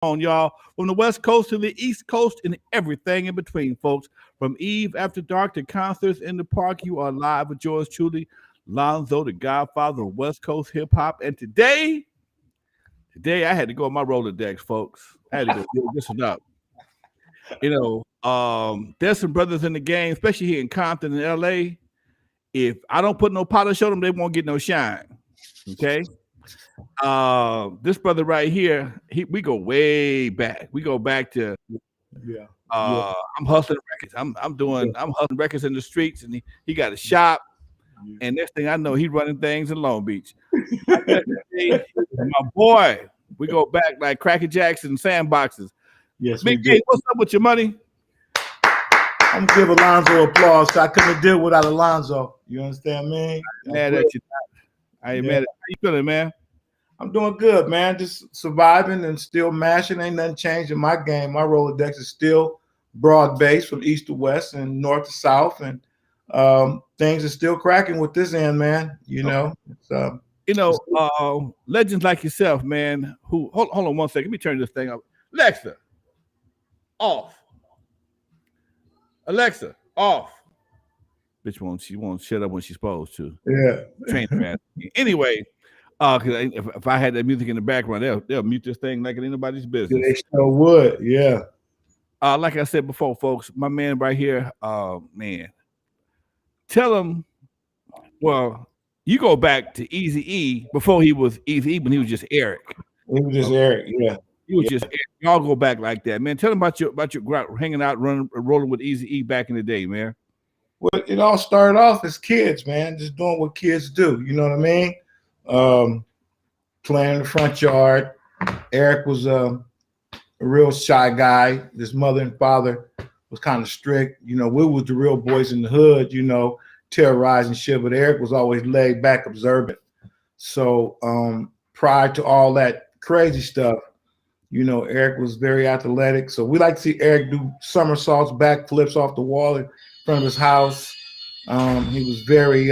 on, y'all. From the West Coast to the East Coast and everything in between, folks. From Eve After Dark to concerts in the park, you are live with yours truly, Lonzo, the godfather of West Coast hip hop. And today I had to go on my Rolodex, folks. I had to go dig this one up. There's some brothers in the game, especially here in Compton and LA. If I don't put no polish on them, they won't get no shine. Okay. This brother right here, we go way back. We go back to Yeah. I'm hustling records. I'm hustling records in the streets, and he got a shop. And next thing I know, he running things in Long Beach. My boy, we go back like Cracker Jacks and sandboxes. Yes, Big K, what's up with your money? I'm gonna give Alonzo applause. I couldn't have did without Alonzo. You understand me? Mad at you. I ain't mad at you. How you feeling, man? I'm doing good, man. Just surviving and still mashing. Ain't nothing changed in my game. My Rolodex is still broad based from east to west and north to south, and things are still cracking with this end, man. Legends like yourself, man. Who hold on one second. Let me turn this thing up. Alexa, off. Alexa, off. Bitch she won't shut up when she's supposed to. Yeah. Train her ass. Anyway, because if I had that music in the background, they'll mute this thing like it ain't nobody's business. They sure would, yeah. Like I said before, folks, my man right here, man. Tell him, well, you go back to Eazy-E before he was Eazy-E, when he was just Eric. He was just Eric, yeah. He was just Eric. Y'all go back like that, man. Tell him about your hanging out, rolling with Eazy-E back in the day, man. Well, it all started off as kids, man, just doing what kids do. You know what I mean? Playing in the front yard. Eric was a real shy guy. His mother and father was kind of strict. We was the real boys in the hood, terrorizing shit. But Eric was always laid back, observant. So prior to all that crazy stuff, Eric was very athletic. So we like to see Eric do somersaults, backflips off the wall in front of his house. He was very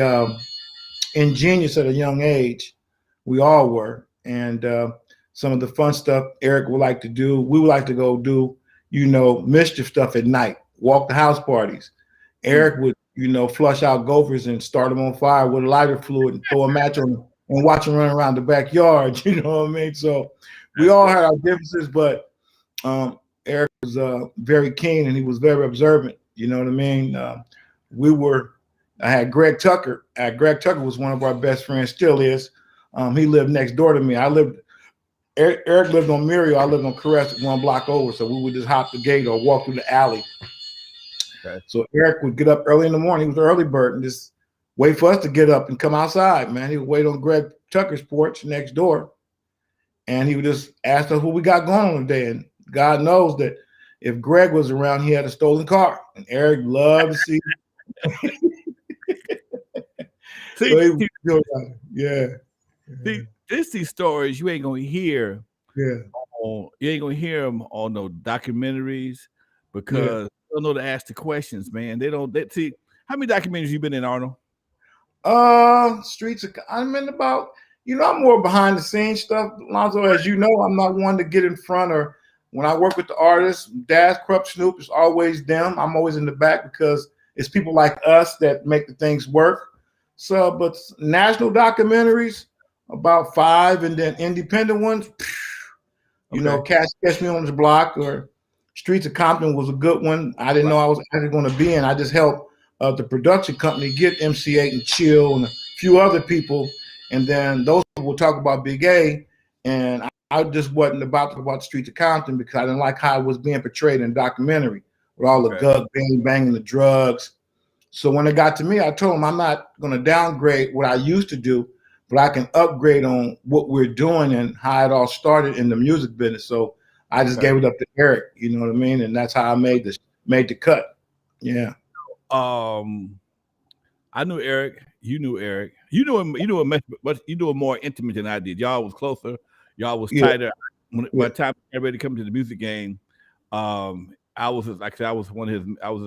ingenious at a young age. We all were. And some of the fun stuff Eric would like to do, we would like to go do, mischief stuff at night, walk the house parties. Eric would, flush out gophers and start them on fire with a lighter fluid and throw a match on them and watch them run around the backyard. You know what I mean? So we all had our differences, but Eric was very keen and he was very observant. You know what I mean? I had Greg Tucker. Greg Tucker was one of our best friends, still is. He lived next door to me. Eric lived on Muriel. I lived on Kurupt, one block over. So we would just hop the gate or walk through the alley. Okay. So Eric would get up early in the morning. He was an early bird and just wait for us to get up and come outside, man. He would wait on Greg Tucker's porch next door. And he would just ask us what we got going on today. And God knows that if Greg was around, he had a stolen car. And Eric loved to see. These stories you ain't gonna hear. Yeah. You ain't gonna hear them on no documentaries because they don't know to ask the questions, man. See, how many documentaries you been in, Arnold? I'm in about, I'm more behind the scenes stuff, Lonzo. As you know, I'm not one to get in front, or when I work with the artists, Daz, Kurupt, Snoop, it's always them. I'm always in the back because it's people like us that make the things work. So, but national documentaries, about 5, and then independent ones, Catch Me on the Block or Streets of Compton was a good one. I didn't know I was actually going to be in. I just helped the production company get MC8 and Chill and a few other people. And then those people will talk about Big A. And I just wasn't about to talk about the Streets of Compton because I didn't like how it was being portrayed in the documentary with all the gug bang, the drugs. So when it got to me, I told him I'm not going to downgrade what I used to do, but I can upgrade on what we're doing and how it all started in the music business. So I just gave it up to Eric, you know what I mean? And that's how I made the cut. Yeah. I knew Eric. You knew Eric. You knew him. You knew him more intimate than I did. Y'all was closer. Y'all was tighter. By the time everybody come to the music game, I was his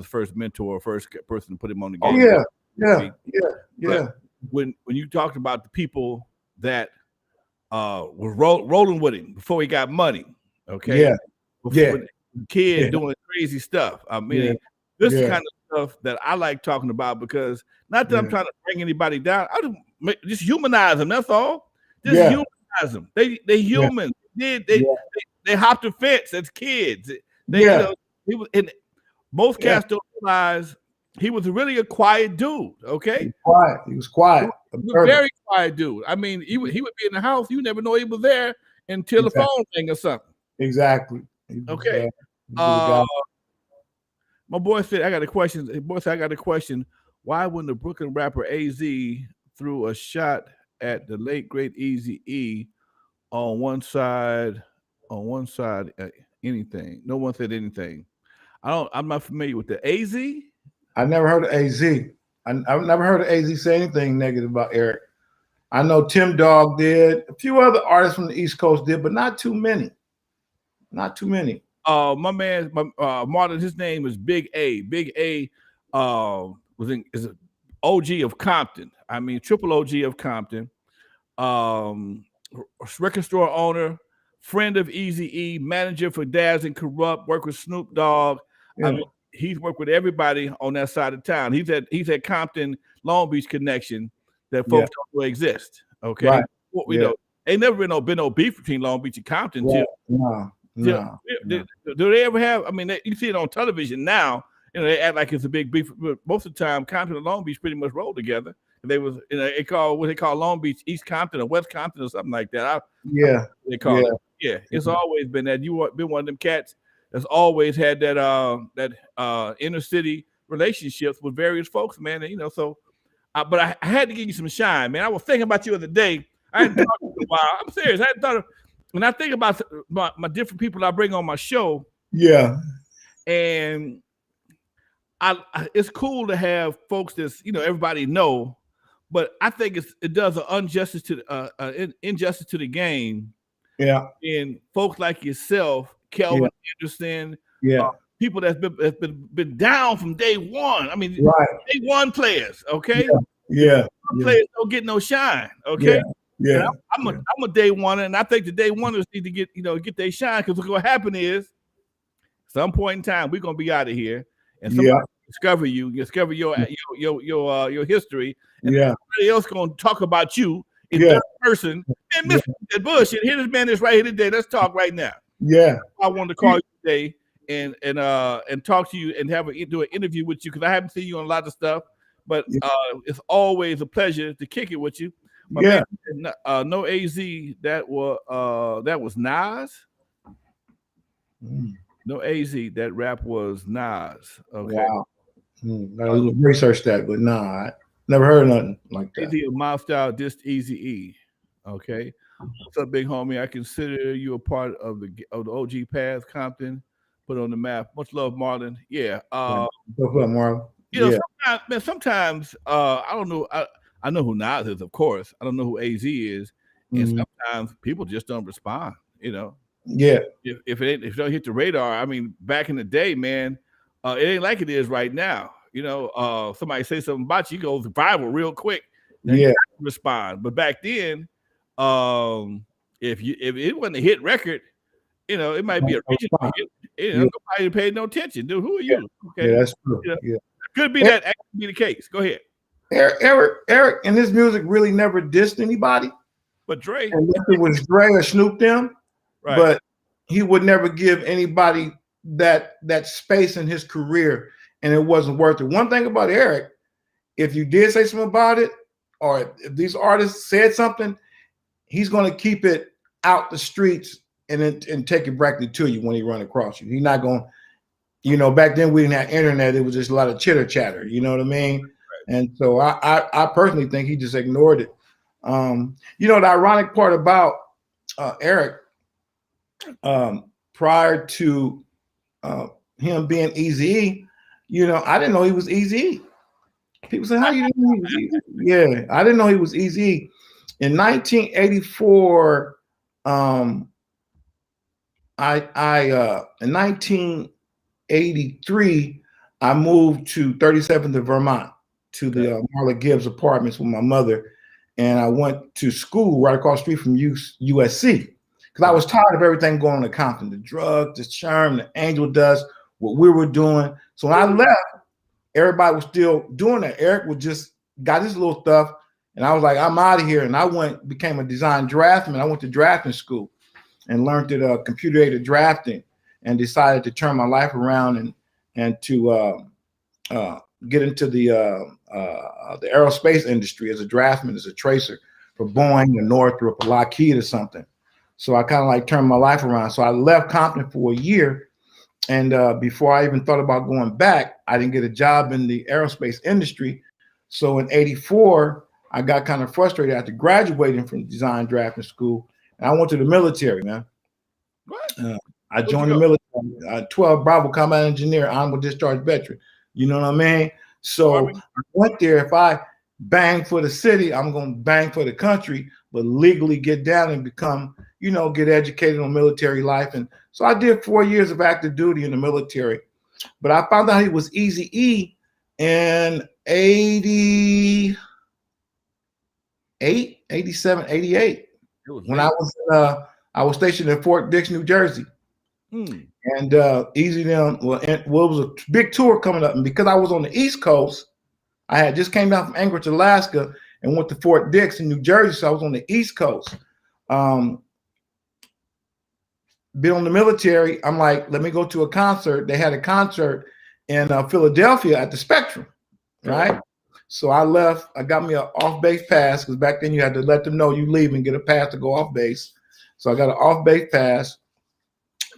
first mentor, first person to put him on the game. Yeah. When you talked about the people that were rolling with him before he got money, Okay, yeah, kid yeah, doing crazy stuff. I yeah, mean, this is yeah, kind of stuff that I like talking about because not that I'm yeah, trying to bring anybody down. I just humanize them. That's all. Just yeah, humanize them. They yeah, human. yeah, They hopped the fence as kids. They yeah, he was, and most yeah. cats don't realize he was really a quiet dude. He Okay, was quiet. He was quiet. he was a Observant. very quiet dude. I mean, he would be in the house. You never know he was there until the Exactly. phone rang or something. Exactly. Okay. He was a guy. My boy said, I got a question. His boy said, I got a question. Why when the Brooklyn rapper AZ threw a shot at the late great Easy E on one side, anything? No one said anything. I'm not familiar with the AZ. I never heard of AZ. I've never heard of AZ say anything negative about Eric. I know Tim Dog did. A few other artists from the East Coast did, but not too many. Not too many. My man, Martin, his name is Big A. Big A is an OG of Compton. I mean, triple OG of Compton. Um, record store owner, friend of Easy E, manager for Daz and Kurupt, worked with Snoop Dogg. Yeah. I mean, he's worked with everybody on that side of town. He's at Compton, Long Beach connection that folks don't know exist. Okay, Right. you know, ain't never been no beef between Long Beach and Compton. Right. Till No. do they ever have? I mean, you see it on television now. You know, they act like it's a big beef. But most of the time, Compton and Long Beach pretty much roll together. They was, they call what they call Long Beach, East Compton or West Compton or something like that. They call it. Yeah, it's always been that. You been one of them cats that's always had that inner city relationships with various folks, man. And, so, but I had to give you some shine, man. I was thinking about you the other day. I hadn't talked to you in a while. I'm serious. I hadn't thought of. When I think about my different people I bring on my show, and it's cool to have folks that's everybody know, but I think it does an injustice to the game. Yeah, and folks like yourself, Kelvin Anderson, people that's been down from day one. I mean, day one players, okay? Players don't get no shine, okay? Yeah. I'm a day one, and I think the day oneers need to get their shine, because what's gonna happen is some point in time we're gonna be out of here, and somebody discover your history, and everybody else gonna talk about you in third person. And Mr. Bush, and here this man is right here today. Let's talk right now. I wanted to call you today and talk to you and do an interview with you, because I haven't seen you on a lot of stuff, but it's always a pleasure to kick it with you. Man, no AZ, that was Nas. No AZ, that rap was Nas. Okay. Wow. Gotta research that, but nah, I never heard of nothing like that. AZ of My Style dissed Easy E. Okay. What's up, big homie? I consider you a part of the OG Path Compton, put on the map. Much love, Marlon. Yeah. What's up, Marlon? Sometimes I don't know. I know who Nas is, of course. I don't know who AZ is, and sometimes people just don't respond. If it don't hit the radar, I mean, back in the day, man, it ain't like it is right now. Somebody say something about you, it goes viral real quick. You respond. But back then, if it wasn't a hit record, it might be a regional hit. Nobody paid no attention. Dude, who are you? Okay, that's true. Could be that actually be the case. Go ahead. Eric and his music really never dissed anybody. But Dre, unless it was Dre or Snoop them, but he would never give anybody that space in his career, and it wasn't worth it. One thing about Eric, if you did say something about it, or if these artists said something, he's going to keep it out the streets and take it directly to you when he run across you. He's not going, back then we didn't have internet. It was just a lot of chitter chatter. You know what I mean? And so I personally think he just ignored it. The ironic part about Eric, prior to him being Eazy-E, I didn't know he was Eazy-E. People say, "How you didn't know he was Eazy-E?" Yeah, I didn't know he was Eazy-E. In 1984, in 1983, I moved to 37th of Vermont to the Marla Gibbs apartments with my mother, and I went to school right across the street from USC. because I was tired of everything going on in Compton, the drugs, the charm, the angel dust, what we were doing. So when I left, everybody was still doing that. Eric was just got his little stuff, and I was like, I'm out of here. And I became a design draftsman. I went to drafting school and learned that computer-aided drafting, and decided to turn my life around and to get into the aerospace industry as a draftsman, as a tracer for Boeing or Northrop or Lockheed or something. So I kind of like turned my life around. So I left Compton for a year. And before I even thought about going back, I didn't get a job in the aerospace industry. So in '84, I got kind of frustrated after graduating from design drafting school. And I went to the military, man. What? I joined the military, 12 Bravo combat engineer, honorable discharge veteran. You know what I mean? So I went there. If I bang for the city, I'm going to bang for the country, but legally get down and become, get educated on military life. And so I did 4 years of active duty in the military. But I found out he was Eazy-E in 88, 87, 88. When I was stationed in Fort Dix, New Jersey. And Eazy them, it was a big tour coming up. And because I was on the East Coast, I had just came down from Anchorage, Alaska, and went to Fort Dix in New Jersey. So I was on the East Coast. Been on the military. I'm like, let me go to a concert. They had a concert in Philadelphia at the Spectrum, right? So I left. I got me an off-base pass, because back then you had to let them know you leave and get a pass to go off base. So I got an off-base pass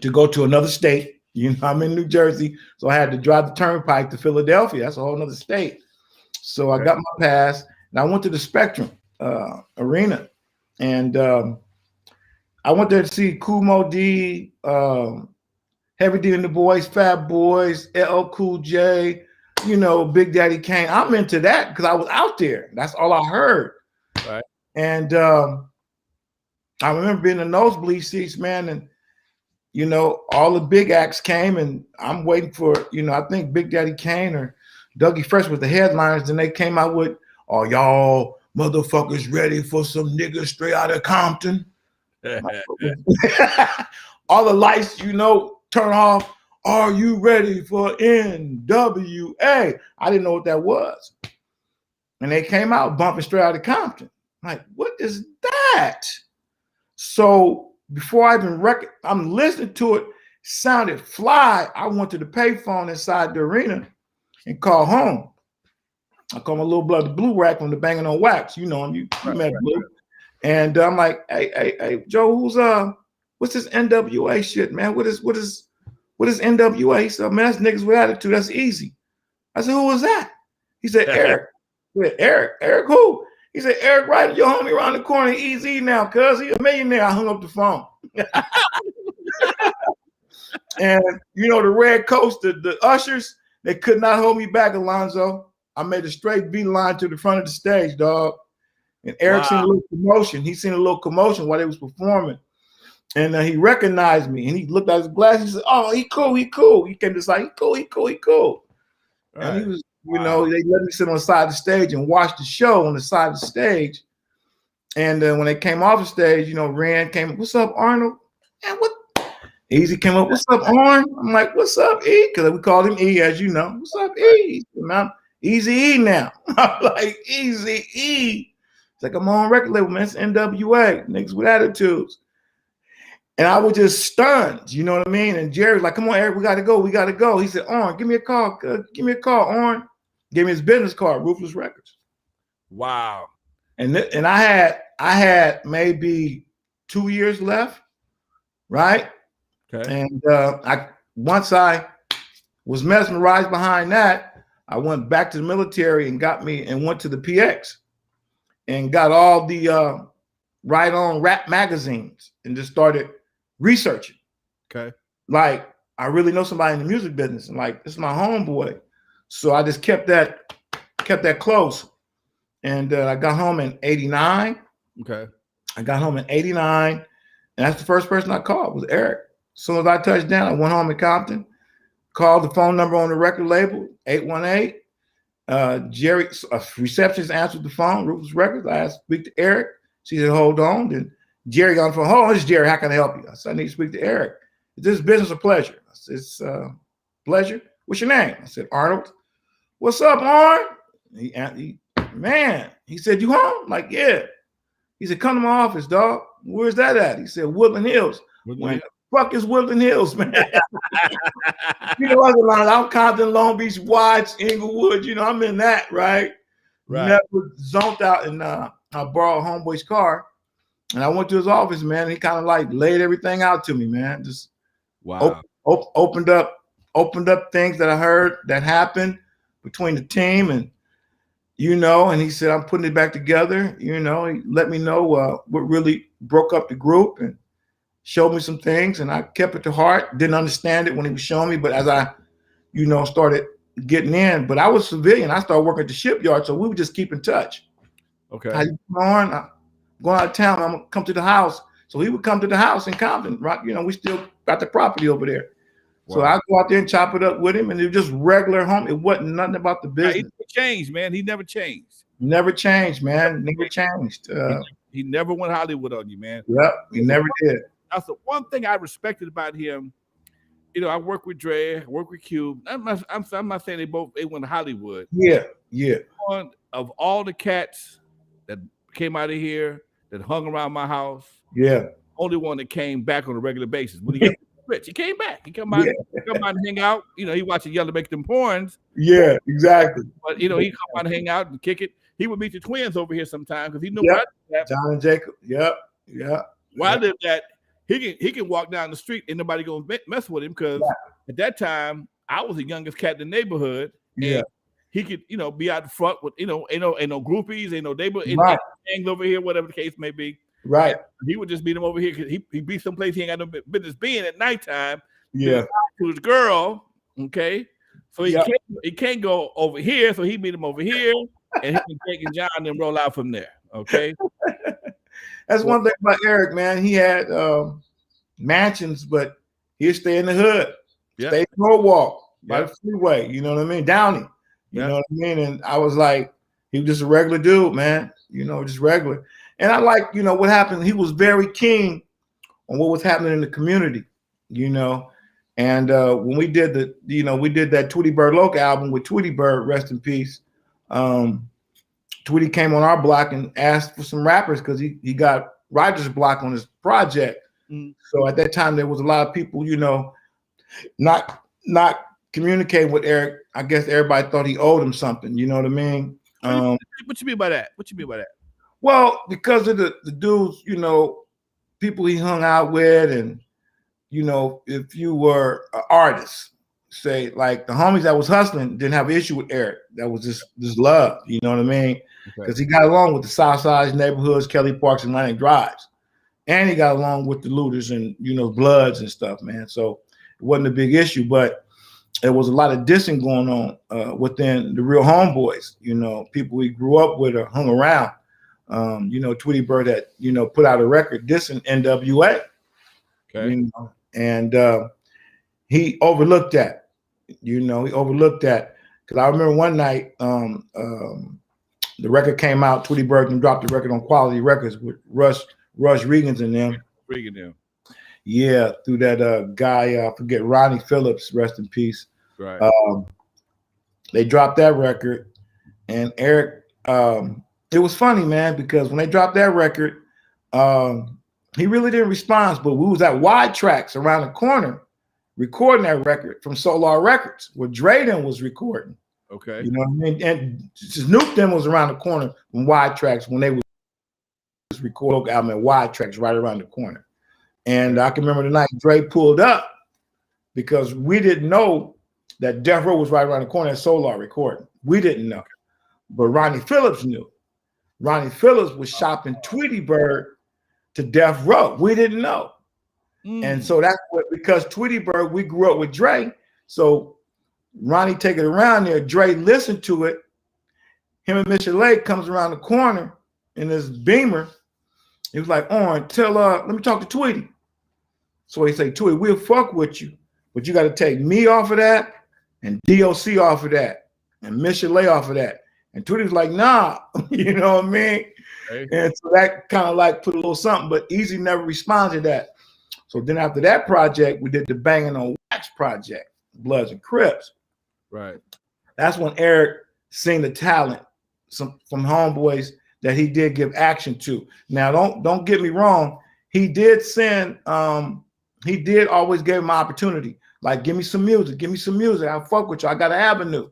to go to another state. I'm in New Jersey, so I had to drive the turnpike to Philadelphia. That's a whole other state. So I got my pass, and I went to the Spectrum Arena, and I went there to see Kumo D, Heavy D and the Boys, Fat Boys, LL Cool J, Big Daddy Kane. I'm into that because I was out there. That's all I heard. Right. And I remember being in nosebleed seats, man, and all the big acts came, and I'm waiting for, I think Big Daddy Kane or Dougie Fresh was the headliners, and they came out with, "Are y'all motherfuckers ready for some niggas straight out of Compton?" All the lights, turn off. "Are you ready for N.W.A?" I didn't know what that was. And they came out bumping straight out of Compton. I'm like, what is that? So before I even I'm listening to it, sounded fly. I went to the payphone inside the arena and called home. I called my little brother Blue Rack from the Banging on Wax. You know him, you met Blue. And I'm like, hey, Joe, what's this N.W.A shit, man? What is N.W.A? He said, "Man, that's niggas with attitude. That's easy." I said, "Who was that?" He said, "Eric." I said, Eric who? He said, "Eric Wright, your homie around the corner, Easy now, cuz he a millionaire." I hung up the phone. And the red coast, the ushers, they could not hold me back, Lonzo. I made a straight beeline to the front of the stage, dog. And Eric seen a little commotion. He seen a little commotion while they was performing. And he recognized me, and he looked at his glasses. He said, "Oh, he cool. He came to the side. He cool. Right. And he was, they let me sit on the side of the stage and watch the show on the side of the stage. And when they came off the stage, Rand came, "What's up, Arnold?" And what? Easy came up, "What's up, Arn?" I'm like, "What's up, E?" Because we called him E, as you know. "What's up, E?" I'm Easy-E now. I'm like, Easy-E. It's like, I'm on record label, man. It's N.W.A, niggas with attitudes. And I was just stunned, you know what I mean? And Jerry was like, "Come on, Eric, we got to go. He said, "Arn, give me a call. Arn." Gave me his business card, Ruthless Records. Wow. And I had maybe 2 years left, right? Okay. And once I was mesmerized behind that, I went back to the military and went to the PX and got all the Right On rap magazines and just started researching. Okay. Like, I really know somebody in the music business, and like, this is my homeboy. So I just kept that close. And I got home in 89. Okay. I got home in 89, and that's the first person I called was Eric. As soon as I touched down, I went home in Compton, called the phone number on the record label, 818. Jerry, a receptionist answered the phone, Ruthless Records. I asked to speak to Eric. She said, "Hold on." Then Jerry on the phone. Oh, it's Jerry. How can I help you? I said, I need to speak to Eric. Is this business or pleasure? I said, it's pleasure. What's your name? I said, Arnold. What's up, Arn? He said, you home? I'm like, yeah. He said, come to my office, dog. Where's that at? He said, Woodland Hills. When the fuck is Woodland Hills, man? You know, I'm Compton, Long Beach, Watts, Inglewood. You know, I'm in that, right? Never zoned out, and I borrowed homeboy's car, and I went to his office, man. And he kind of like laid everything out to me, man. Just opened up things that I heard that happened between the team, and you know, and he said, I'm putting it back together. You know, he let me know what really broke up the group and showed me some things, and I kept it to heart. Didn't understand it when he was showing me, but as I, you know, started getting in, but I was civilian. I started working at the shipyard, so we would just keep in touch. Okay. How you going? I'm going out of town. I'm gonna come to the house. So he would come to the house in Compton, right? You know, we still got the property over there. Wow. So I go out there and chop it up with him, and it was just regular home. It wasn't nothing about the business. He never changed, man. He never changed. Never changed, man. Never changed. He never went Hollywood on you, man. Yep, he never did. That's the one thing I respected about him. You know, I work with Dre, I work with Cube. I'm not saying they went to Hollywood. Yeah. One of all the cats that came out of here that hung around my house. Yeah. Only one that came back on a regular basis. When he got rich, he came back. He come out and hang out. You know, he watched the Yellow make them porns. Yeah, exactly. But you know, he come out and hang out and kick it. He would meet the twins over here sometimes because he knew John and Jacob. Yep. Where I lived at, he can walk down the street and nobody gonna mess with him because at that time I was the youngest cat in the neighborhood. And he could, you know, be out the front with, you know, ain't no groupies, ain't no neighbor, gangs over here, whatever the case may be. Right. He would just meet him over here because he be someplace he ain't got no business being at nighttime. Yeah. To his girl, okay. So he can't go over here, so he meet him over here, and he can take John and then roll out from there. Okay. That's one thing about Eric, man. He had mansions, but he'd stay in the hood, stay in Norwalk by the freeway. You know what I mean? Downey. You know what I mean? And I was like, he was just a regular dude, man. You know, just regular. And I like, you know, what happened. He was very keen on what was happening in the community, you know. And when we did that Tweety Bird Loc album with Tweety Bird, rest in peace. Tweety came on our block and asked for some rappers because he got writer's block on his project. So at that time, there was a lot of people, you know, not communicating with Eric. I guess everybody thought he owed him something. You know what I mean? What you mean by that? Well, because of the dudes, you know, people he hung out with, and you know, if you were an artist, say like the homies that was hustling didn't have an issue with Eric. That was just love, you know what I mean? Because he got along with the South Side neighborhoods, Kelly Parks, and Atlantic Drives, and he got along with the looters and, you know, Bloods and stuff, man. So it wasn't a big issue, but there was a lot of dissing going on within the real homeboys, you know, people we grew up with or hung around. You know, Tweety Bird had, you know, put out a record dissing N.W.A. Okay. You know, and he overlooked that. You know, because I remember one night the record came out. Tweety Bird and dropped the record on Quality Records with Rush Regans and them. Yeah, through that guy, I forget, Ronnie Phillips, rest in peace. Right. They dropped that record, and Eric. It was funny, man, because when they dropped that record, he really didn't respond. But we was at Wide Tracks around the corner recording that record from Solar Records, where Drayden was recording. Okay. You know what I mean? And Snoop them was around the corner from Wide Tracks when they was recording album at Wide Tracks right around the corner. And I can remember the night Dre pulled up because we didn't know that Death Row was right around the corner at Solar recording. We didn't know. But Ronnie Phillips knew. Ronnie Phillips was shopping Tweety Bird to Death Row. We didn't know. And so that's what, because Tweety Bird, we grew up with Dre. So Ronnie take it around there. Dre listened to it. Him and Mr. Lake comes around the corner in this Beamer. He was like, let me talk to Tweety. So he said, Tweety, we'll fuck with you, but you got to take me off of that and DOC off of that and Mr. Lake off of that. And Tweety was like, nah, you know what I mean? Okay. And so that kind of like put a little something, but Easy never responded to that. So then after that project, we did the Banging on Wax project, Bloods and Crips. Right. That's when Eric seen the talent from homeboys that he did give action to. Now, don't get me wrong. He did he did always give him opportunity. Like, give me some music. I'll fuck with you. I got an avenue.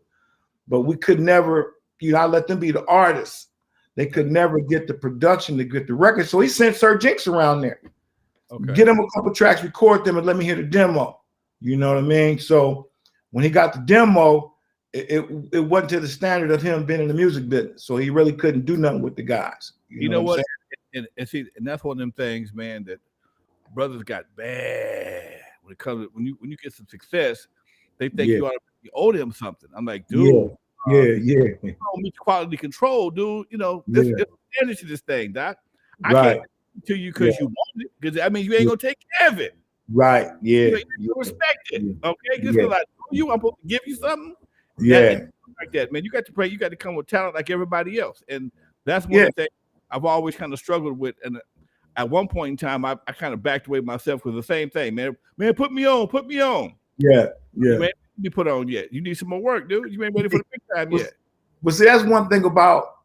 But we could never, I let them be the artists. They could never get the production to get the record. So he sent Sir Jinx around there. Okay. Get him a couple tracks, record them, and let me hear the demo. You know what I mean? So when he got the demo, it wasn't to the standard of him being in the music business. So he really couldn't do nothing with the guys. You know what? And see, and that's one of them things, man, that brothers got bad when it comes to, when you get some success, they think you owe them something. I'm like, dude, you don't meet quality control, dude. It's damage to this thing, Doc. I can't to you because you want it, because I mean you ain't gonna take care of it. Right. Yeah. You respect it. Okay. Just like I'm supposed to give you something. Yeah. Like that, man. You got to pray, you got to come with talent like everybody else. And that's one of the things I've always kind of struggled with. And at one point in time, I kind of backed away myself with the same thing, man. Man, put me on. Yeah. You ain't be put on yet. You need some more work, dude. You ain't ready for the big time yet. But see, that's one thing about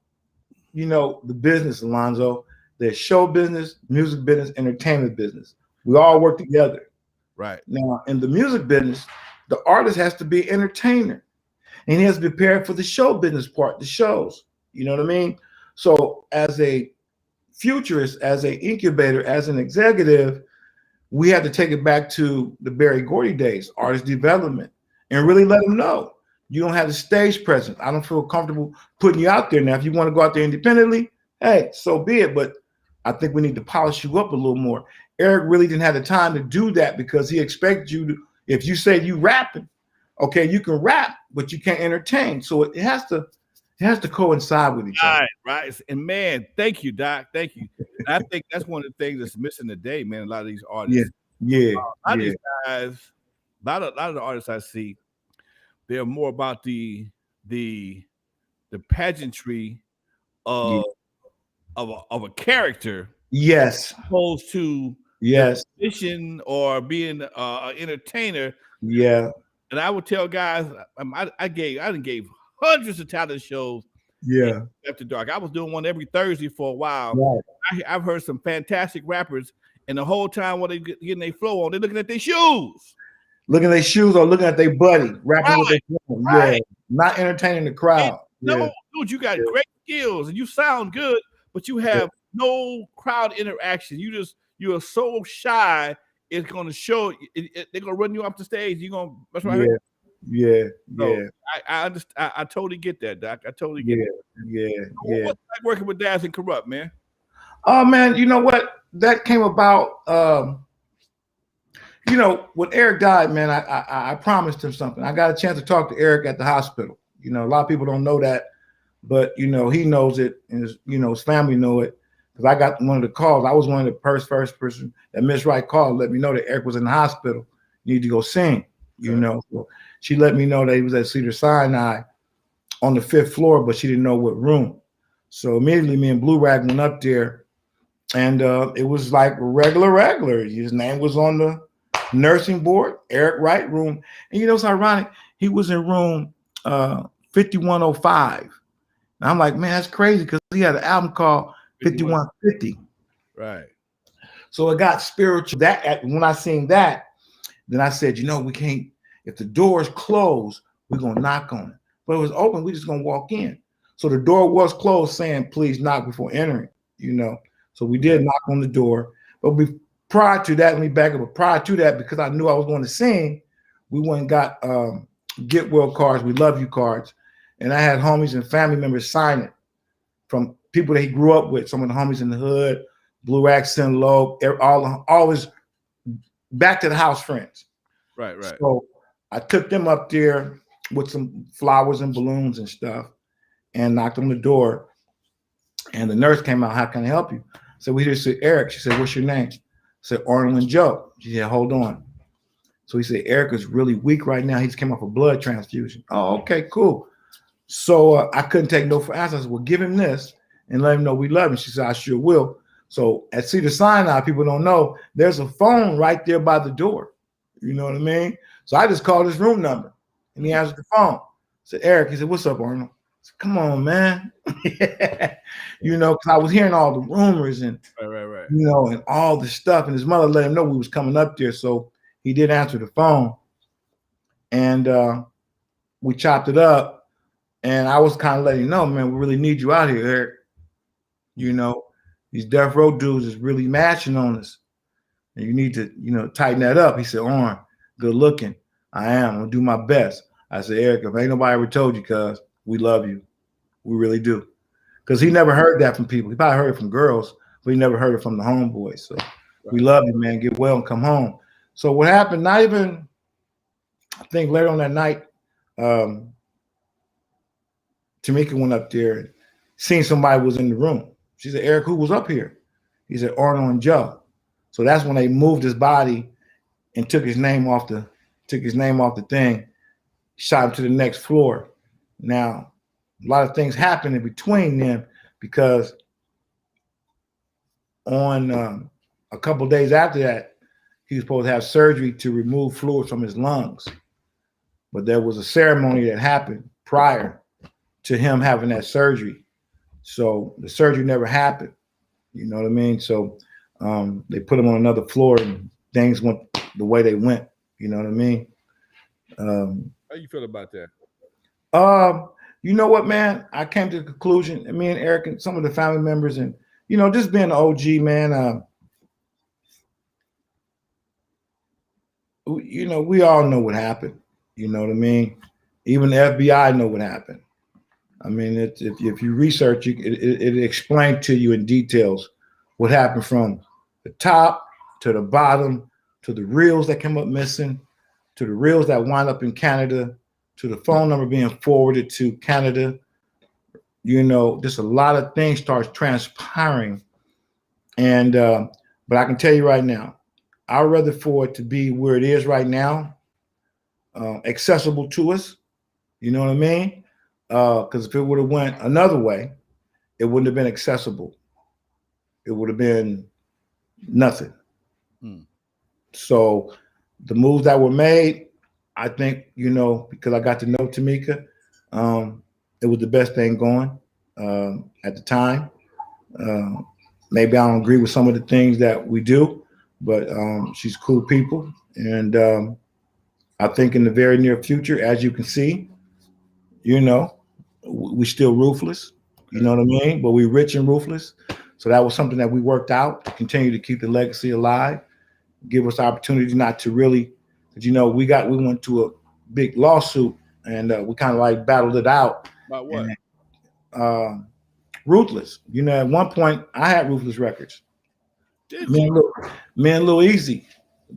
the business, Lonzo. There's show business, music business, entertainment business. We all work together. Right. Now, in the music business, the artist has to be an entertainer. And he has to be prepared for the show business part, the shows. You know what I mean? So as a futurist, as an incubator, as an executive, we have to take it back to the Berry Gordy days, artist development, and really let them know you don't have the stage presence. I don't feel comfortable putting you out there. Now, if you want to go out there independently, hey, so be it. But I think we need to polish you up a little more. Eric really didn't have the time to do that because he expected you to, if you say you rapping, okay, you can rap, but you can't entertain. So it has to coincide with each other. Right. And man, thank you, Doc. Thank you. And I think that's one of the things that's missing today, man. A lot of these artists. Yeah. A lot of these guys, a lot of the artists I see, they're more about the pageantry of a character. Yes. Opposed to musician or being an entertainer. Yeah. And I would tell guys, I gave hundreds of talent shows. Yeah. After dark, I was doing one every Thursday for a while. Right. I've heard some fantastic rappers, and the whole time when they getting their flow on, they're looking at their shoes. Looking at their shoes or looking at their buddy, rapping with their friend. Yeah. Not entertaining the crowd. No, dude, you got great skills and you sound good, but you have no crowd interaction. You are so shy. It's going to show. They're going to run you off the stage. You're going. That's right. Yeah. I understand. I totally get that, Doc. I totally get it. Yeah. What's like working with Daz and Kurupt, man? Oh man, you know what? That came about. When Eric died, man, I promised him something. I got a chance to talk to Eric at the hospital. A lot of people don't know that, but he knows it, and his family know it. Because I got one of the calls. I was one of the first person that Miss Wright called, let me know that Eric was in the hospital. You need to go sing. So she let me know that he was at Cedar Sinai on the 5th floor, but she didn't know what room. So immediately me and Blue Rag went up there, and it was like regular. His name was on the nursing board, Eric Wright room. And it's ironic. He was in room 5105. And I'm like, man, that's crazy because he had an album called 5150. Right. So it got spiritual. When I seen that, then I said, we can't, if the door is closed, we're going to knock on it. But it was open, we're just going to walk in. So the door was closed saying, please knock before entering, So we did knock on the door. But prior to that, let me back up. But prior to that, because I knew I was going to sing, we went and got Get Well cards, We Love You cards. And I had homies and family members sign it from people that he grew up with, some of the homies in the hood, Blue Accent Low, always back to the house friends. Right. So I took them up there with some flowers and balloons and stuff and knocked on the door. And the nurse came out, how can I help you? So we just said, Eric. She said, what's your name? I said, Orlin Joe. She said, hold on. So he said, Eric is really weak right now. He just came off a blood transfusion. Oh, okay, cool. So I couldn't take no for answers. I said, well, give him this and let him know we love him. She said, I sure will. So at Cedar Sinai, people don't know, there's a phone right there by the door. You know what I mean? So I just called his room number, and he answered the phone. I said, Eric, he said, what's up, Arnold? I said, come on, man. You know, because I was hearing all the rumors and, right. you know, and all the stuff. And his mother let him know we was coming up there. So he did answer the phone. And we chopped it up. And I was kind of letting him know, man, we really need you out here, Eric. You know, these death row dudes is really matching on us. And you need to, you know, tighten that up. He said, Orrin, good looking. I am. I'm going to do my best. I said, Eric, if ain't nobody ever told you, cuz, we love you. We really do. Because he never heard that from people. He probably heard it from girls, but he never heard it from the homeboys. So we love you, man. Get well and come home. So what happened, not even, I think later on that night, Tamika went up there and seen somebody was in the room. She said, Eric, who was up here? He said, Arnold and Joe. So that's when they moved his body and took his name off the thing, shot him to the next floor. Now, a lot of things happened in between them because on a couple of days after that, he was supposed to have surgery to remove fluid from his lungs. But there was a ceremony that happened prior to him having that surgery. So the surgery never happened. You know what I mean? So they put him on another floor and things went the way they went. You know what I mean? How you feel about that? You know what, man? I came to the conclusion, and me and Eric and some of the family members, and you know, just being an OG, man. You know, we all know what happened. You know what I mean? Even the FBI know what happened. I mean, if you research, it explained to you in details what happened from the top to the bottom, to the reels that came up missing, to the reels that wind up in Canada, to the phone number being forwarded to Canada. You know, just a lot of things starts transpiring. And but I can tell you right now, I'd rather for it to be where it is right now, accessible to us. You know what I mean? Because if it would have went another way, it wouldn't have been accessible. It would have been nothing. So the moves that were made, I think, you know, because I got to know Tamika, it was the best thing going at the time. Maybe I don't agree with some of the things that we do, but she's cool people. And I think in the very near future, as you can see, you know, we still ruthless. You know what I mean? But we're rich and ruthless. So that was something that we worked out to continue to keep the legacy alive, give us the opportunity not to really, because, you know, we went to a big lawsuit and we kind of like battled it out. About what? And, Ruthless. You know, at one point I had Ruthless Records. Me and Lil Easy,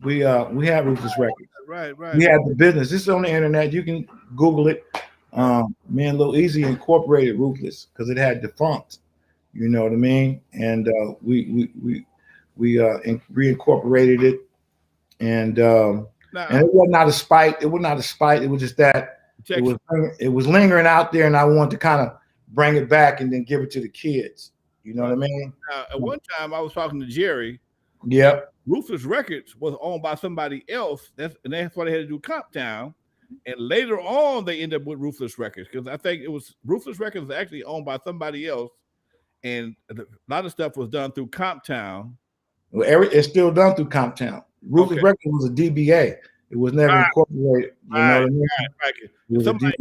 we had Ruthless Records. Right. We had the business. This is on the internet. You can Google it. Me and Lil Easy incorporated Ruthless because it had defunct. You know what I mean? And we reincorporated it. And it was not a spite. It was not a spite. It was just that it was lingering out there, and I wanted to kind of bring it back and then give it to the kids. You know what I mean? At one time, I was talking to Jerry. Yep. Ruthless Records was owned by somebody else. That's why they had to do Comptown. And later on, they ended up with Ruthless Records because I think it was Ruthless Records was actually owned by somebody else, and a lot of stuff was done through Comptown. Well, it's still done through Comptown. Ruthless Records was a DBA. It was never incorporated. You know what I mean? Right. Somebody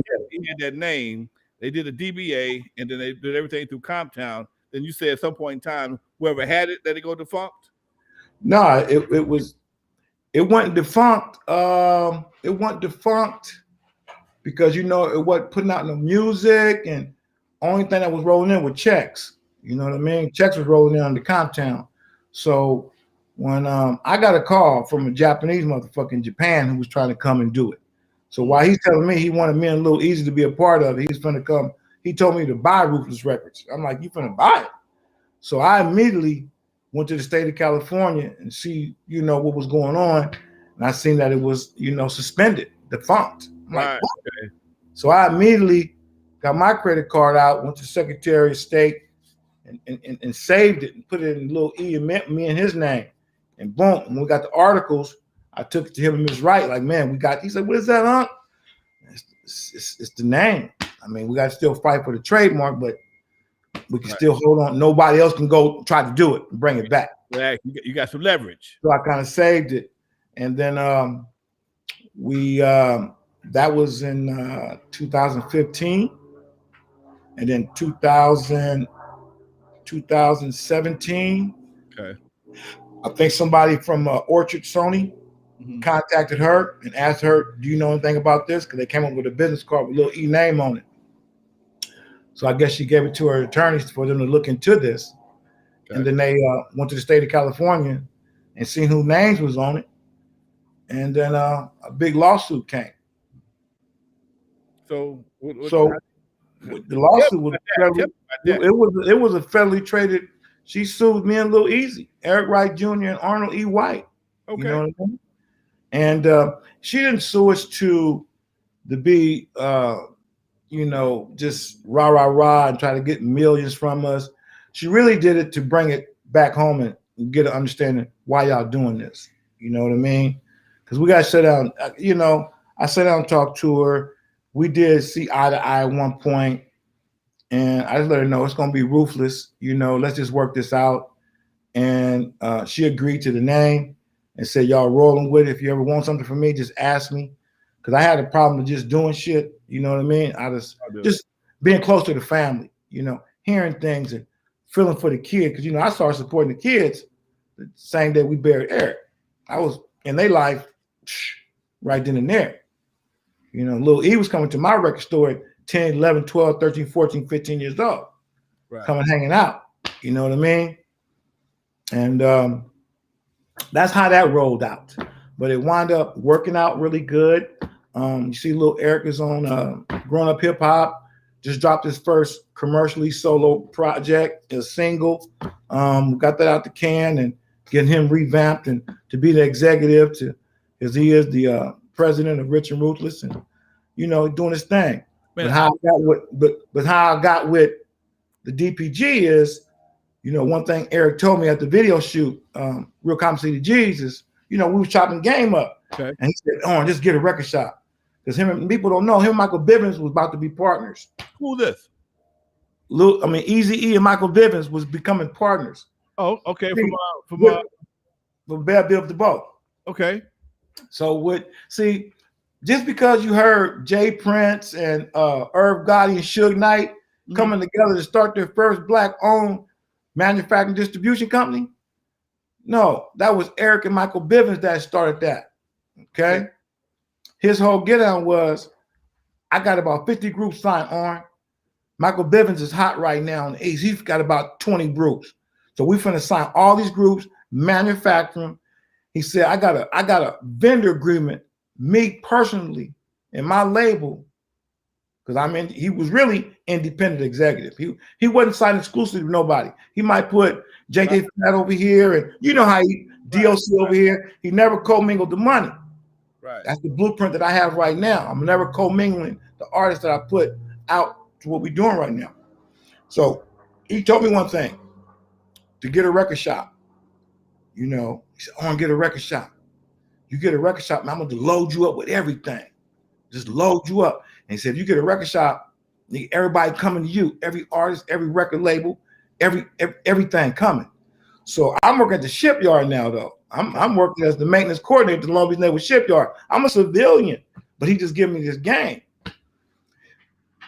had that name. They did a DBA, and then they did everything through Comptown. Then you said at some point in time, whoever had it, let it go defunct? No, it went defunct. It went defunct because, you know, it wasn't putting out no music, and only thing that was rolling in were checks. You know what I mean? Checks was rolling in under Comptown. So when I got a call from a Japanese motherfucker in Japan who was trying to come and do it. So while he's telling me he wanted me and Lil Easy to be a part of it, he's finna come. He told me to buy Ruthless Records. I'm like, you finna buy it? So I immediately went to the state of California and see, you know, what was going on. And I seen that it was, you know, suspended, defunct. I'm like, what? Okay. So I immediately got my credit card out, went to the Secretary of State and saved it and put it in little E and me and his name. And boom, when we got the articles, I took it to him and Ms. Wright. Like, man, we got. He said, "What is that, huh?" It's the name. I mean, we got to still fight for the trademark, but we can still hold on. Nobody else can go try to do it and bring it back. Yeah, you got some leverage. So I kind of saved it, and then that was in 2015, and then 2017. Okay. I think somebody from Orchard Sony contacted her and asked her, "Do you know anything about this?" Because they came up with a business card with a little E name on it. So I guess she gave it to her attorneys for them to look into this. Okay. And then they went to the state of California and seen who names was on it. And then a big lawsuit came. So the lawsuit was it was a federally traded. She sued me and Lil Easy, Eric Wright Jr. and Arnold E. White. Okay. You know what I mean? And she didn't sue us to be just rah and try to get millions from us. She really did it to bring it back home and get an understanding why y'all doing this. You know what I mean? Because we got to sit down. I sat down and talked to her. We did see eye to eye at one point, and I just let her know it's going to be Ruthless. Let's just work this out. And she agreed to the name and said, "Y'all rolling with it. If you ever want something from me, just ask me." Because I had a problem with just doing shit. You know what I mean? Just being close to the family, hearing things and feeling for the kid. Because, I started supporting the kids the same day we buried Eric. I was in their life right then and there. Lil E was coming to my record store at 10, 11, 12, 13, 14, 15 years old. Right. Coming hanging out. You know what I mean? And that's how that rolled out. But it wound up working out really good. You see Lil Eric is on Growing Up Hip Hop. Just dropped his first commercially solo project, a single. Got that out the can and getting him revamped and to be the executive because he is the president of Rich and Ruthless and, doing his thing. Man. But how I got with the DPG is, one thing Eric told me at the video shoot, Real Compton City G's is, we were chopping game up. Okay. And he said, "Oh, just get a record shop." Because people don't know, him and Michael Bivins was about to be partners. Who this? Easy E and Michael Bivins was becoming partners. Oh, okay. From Bad Bill DeBoe. Okay. So just because you heard Jay Prince and Irv Gotti and Suge Knight coming together to start their first black-owned manufacturing distribution company, no, that was Eric and Michael Bivins that started that. Okay. His whole get on was, I got about 50 groups signed on. Michael Bivins is hot right now in the East. He's got about 20 groups. So we finna sign all these groups, manufacture them. He said, I got a vendor agreement, me personally, and my label, because he was really independent executive. He wasn't signed exclusively with nobody. He might put JJ Fat over here, and how DOC over here. He never commingled the money. Right. That's the blueprint that I have right now. I'm never commingling the artists that I put out to what we're doing right now. So he told me one thing, to get a record shop. He said, "I want to get a record shop. You get a record shop, man, I'm going to load you up with everything. Just load you up." And he said, "You get a record shop, everybody coming to you, every artist, every record label, everything coming." So I'm working at the shipyard now, though. I'm working as the maintenance coordinator at the Long Beach Naval Shipyard. I'm a civilian, but he just gave me this game.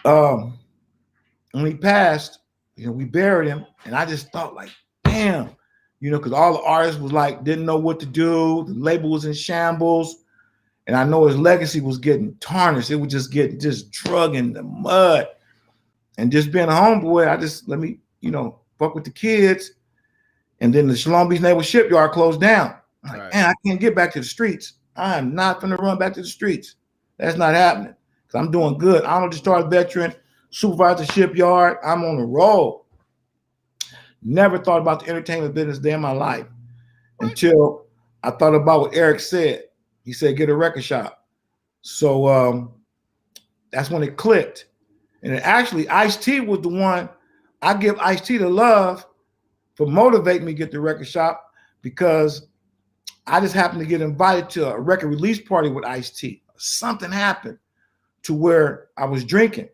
When he passed, we buried him, and I just thought, like, damn, because all the artists was like, didn't know what to do. The label was in shambles, and I know his legacy was getting tarnished. It was just getting drug in the mud. And just being a homeboy, I just let me, fuck with the kids. And then the Long Beach Naval Shipyard closed down. I'm like, man, I can't get back to the streets. I am not going to run back to the streets. That's not happening. Because I'm doing good. I'm a discharged veteran, supervisor shipyard. I'm on the roll. Never thought about the entertainment business day in my life until I thought about what Eric said. He said, get a record shop. So that's when it clicked. And actually, Ice-T was the one I give Ice-T the love for motivating me to get the record shop because I just happened to get invited to a record release party with Ice-T. Something happened to where I was drinking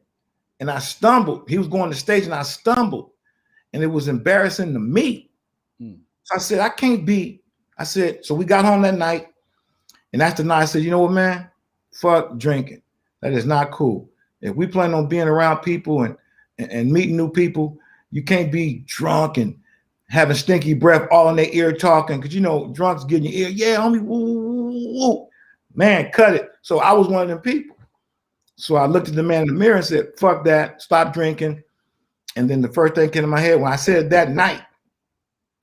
and I stumbled. He was going to stage and I stumbled and it was embarrassing to me. So I said, I can't be. I said, so we got home that night and that's the night I said, you know what, man? Fuck drinking. That is not cool. If we plan on being around people and meeting new people, you can't be drunk and having stinky breath all in their ear talking because, you know, drunks get in your ear. Yeah, homie, woo, woo, woo. Man, cut it. So I was one of them people. So I looked at the man in the mirror and said, fuck that, stop drinking. And then the first thing came to my head when I said it that night,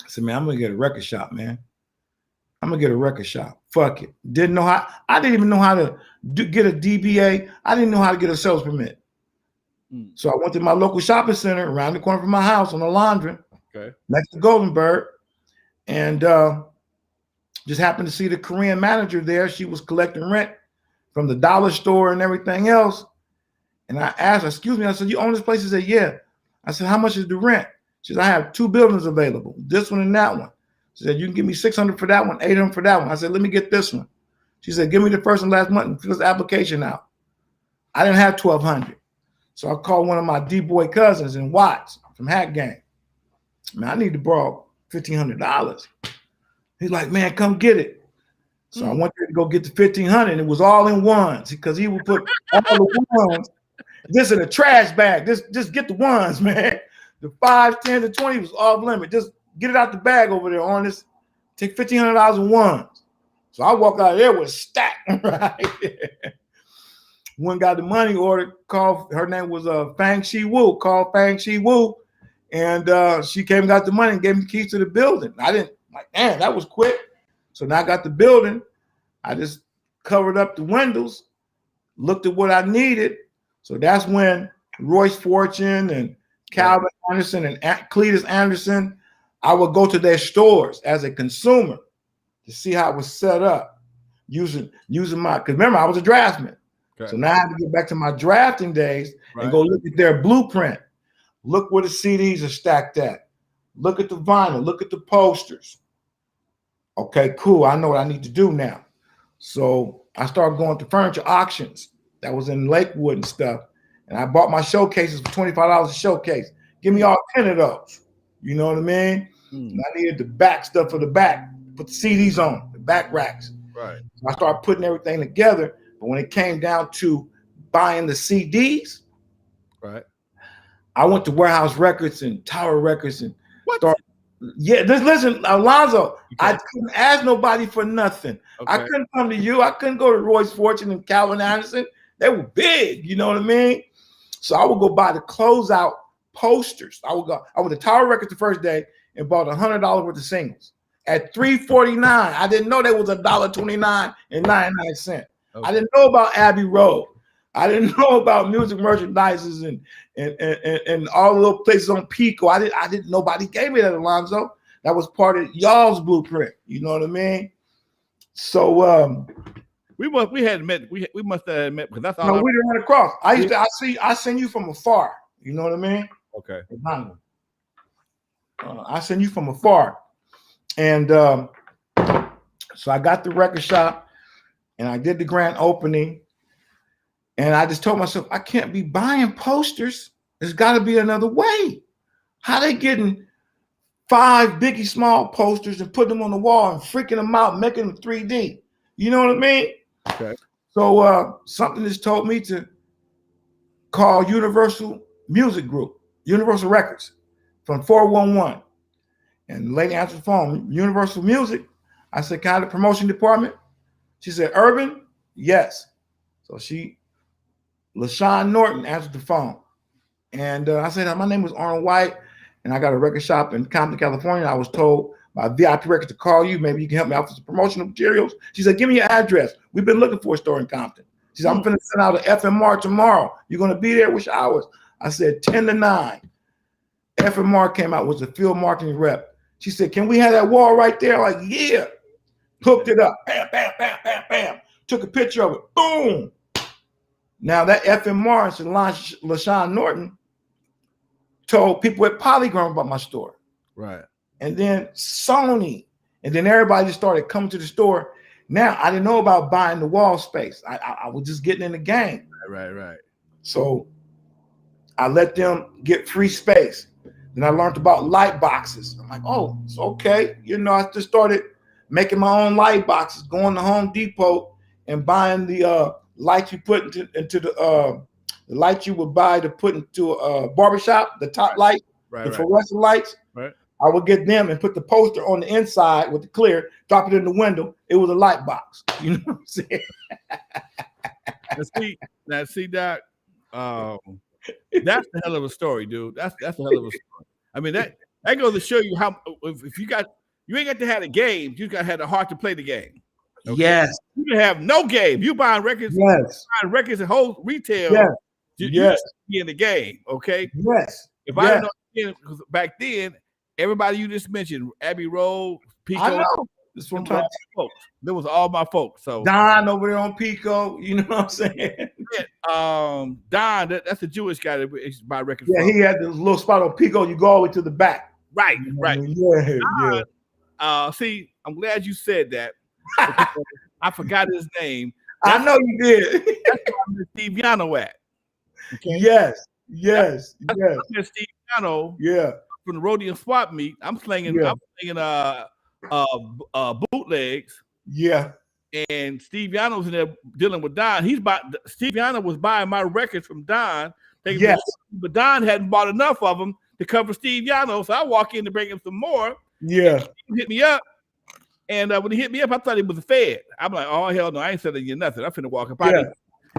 I said, man, I'm going to get a record shop, man. I'm going to get a record shop. Fuck it. Didn't know how. I didn't even know how to get a DBA. I didn't know how to get a sales permit. So I went to my local shopping center around the corner from my house on the Laundry, next to Golden Bird, and just happened to see the Korean manager there. She was collecting rent from the dollar store and everything else. And I asked her, excuse me, I said, you own this place? She said, yeah. I said, how much is the rent? She said, I have 2 buildings available, this one and that one. She said, you can give me $600 for that one, $800 for that one. I said, let me get this one. She said, give me the first and last month and fill this application out. I didn't have $1,200. So I called one of my D-boy cousins in Watts from Hat Gang. Man, I need to borrow $1,500. He's like, man, come get it. So I went there to go get the $1,500. And it was all in ones because he would put all the ones just in a trash bag. Just get the ones, man. The 5, 10, the 20 was off limit. Just get it out the bag over there on this. Take $1,500 in ones. So I walk out of there with a stack right there. One got the money order, called, her name was Fang Shi Wu, called Fang Shi Wu. And she came and got the money and gave me the keys to the building. I didn't, like, man, that was quick. So now I got the building. I just covered up the windows, looked at what I needed. So that's when Royce Fortune and Calvin Anderson and Cletus Anderson, I would go to their stores as a consumer to see how it was set up using my, because remember, I was a draftsman. So now I have to get back to my drafting days and go look at their blueprint. Look where the CDs are stacked at. Look at the vinyl. Look at the posters. Okay, cool. I know what I need to do now. So I started going to furniture auctions that was in Lakewood and stuff. And I bought my showcases for $25 a showcase. Give me all 10 of those. You know what I mean? And I needed the back stuff for the back. Put the CDs on, the back racks. Right. So I started putting everything together. But when it came down to buying the CDs, I went to Warehouse Records and Tower Records and just listen, Lonzo, I couldn't ask nobody for nothing. I couldn't come to you. I couldn't go to Royce Fortune and Calvin Anderson. They were big, you know what I mean? So I would go buy the closeout posters. I went to Tower Records the first day and bought $100 worth of singles at $3.49. I didn't know there was $1.29 and 99 cents. I didn't know about Abbey Road. I didn't know about music merchandises and all the little places on Pico. I didn't. Nobody gave me that, Alonzo. That was part of y'all's blueprint. You know what I mean? So we hadn't met. We must have met because that's all. No, we didn't run across. I seen you from afar. You know what I mean? Okay. I seen you from afar, and so I got the record shop. And I did the grand opening. And I just told myself, I can't be buying posters. There's got to be another way. How they getting 5 Biggie Small posters and putting them on the wall and freaking them out, making them 3D? You know what I mean? Okay. So something just told me to call Universal Music Group, Universal Records from 411. And the lady answered the phone, Universal Music. I said, can I have the promotion department? She said, Urban? Yes. So LaShawn Norton answered the phone. And I said, my name is Arnold White, and I got a record shop in Compton, California. I was told by VIP Records to call you. Maybe you can help me out with some promotional materials. She said, give me your address. We've been looking for a store in Compton. She said, I'm going to send out an FMR tomorrow. You're going to be there? Which hours? I said, 10 to 9. FMR came out, was a field marketing rep. She said, can we have that wall right there? Like, yeah. Hooked it up. Bam, bam, bam, bam, bam. Took a picture of it. Boom. Now that FMR and LaShawn Norton told people at Polygram about my store. Right. And then Sony. And then everybody just started coming to the store. Now, I didn't know about buying the wall space. I was just getting in the game. Right. So I let them get free space. Then I learned about light boxes. I'm like, oh, it's okay. You know, I just started making my own light boxes, going to Home Depot and buying the light you put into the light you would buy to put into a barbershop, the top light, the fluorescent lights. Right. I would get them and put the poster on the inside with the clear, drop it in the window. It was a light box. You know what I'm saying? See, Doc, that's the hell of a story, dude. That's a hell of a story. I mean, that goes to show you how if you ain't got to have a game, you got to have the heart to play the game. Okay? Yes. You can have no game. You buying records, buying records and whole retail. Yes. You just be in the game, okay? Yes. If I didn't know, because back then, everybody you just mentioned, Abbey Road, Pico. I know. This one time, there was all my folks. So Don over there on Pico, you know what I'm saying? Don, that's a Jewish guy that buy records. Yeah, he had this little spot on Pico. You go all the way to the back. Right, you know right. I mean? Yeah. See, I'm glad you said that. I forgot his name. I know you did. That's where Steve Yano at. Okay? Yes. Steve Yano. Yeah. From the Rhodium Swap Meet, I'm slinging bootlegs. Yeah. And Steve Yano was in there dealing with Don. Steve Yano was buying my records from Don. Yes. But Don hadn't bought enough of them to cover Steve Yano. So I walk in to bring him some more. Yeah. He hit me up. And when he hit me up, I thought he was a Fed. I'm like, oh, hell no, I ain't selling you nothing. I'm finna walk up. Yeah.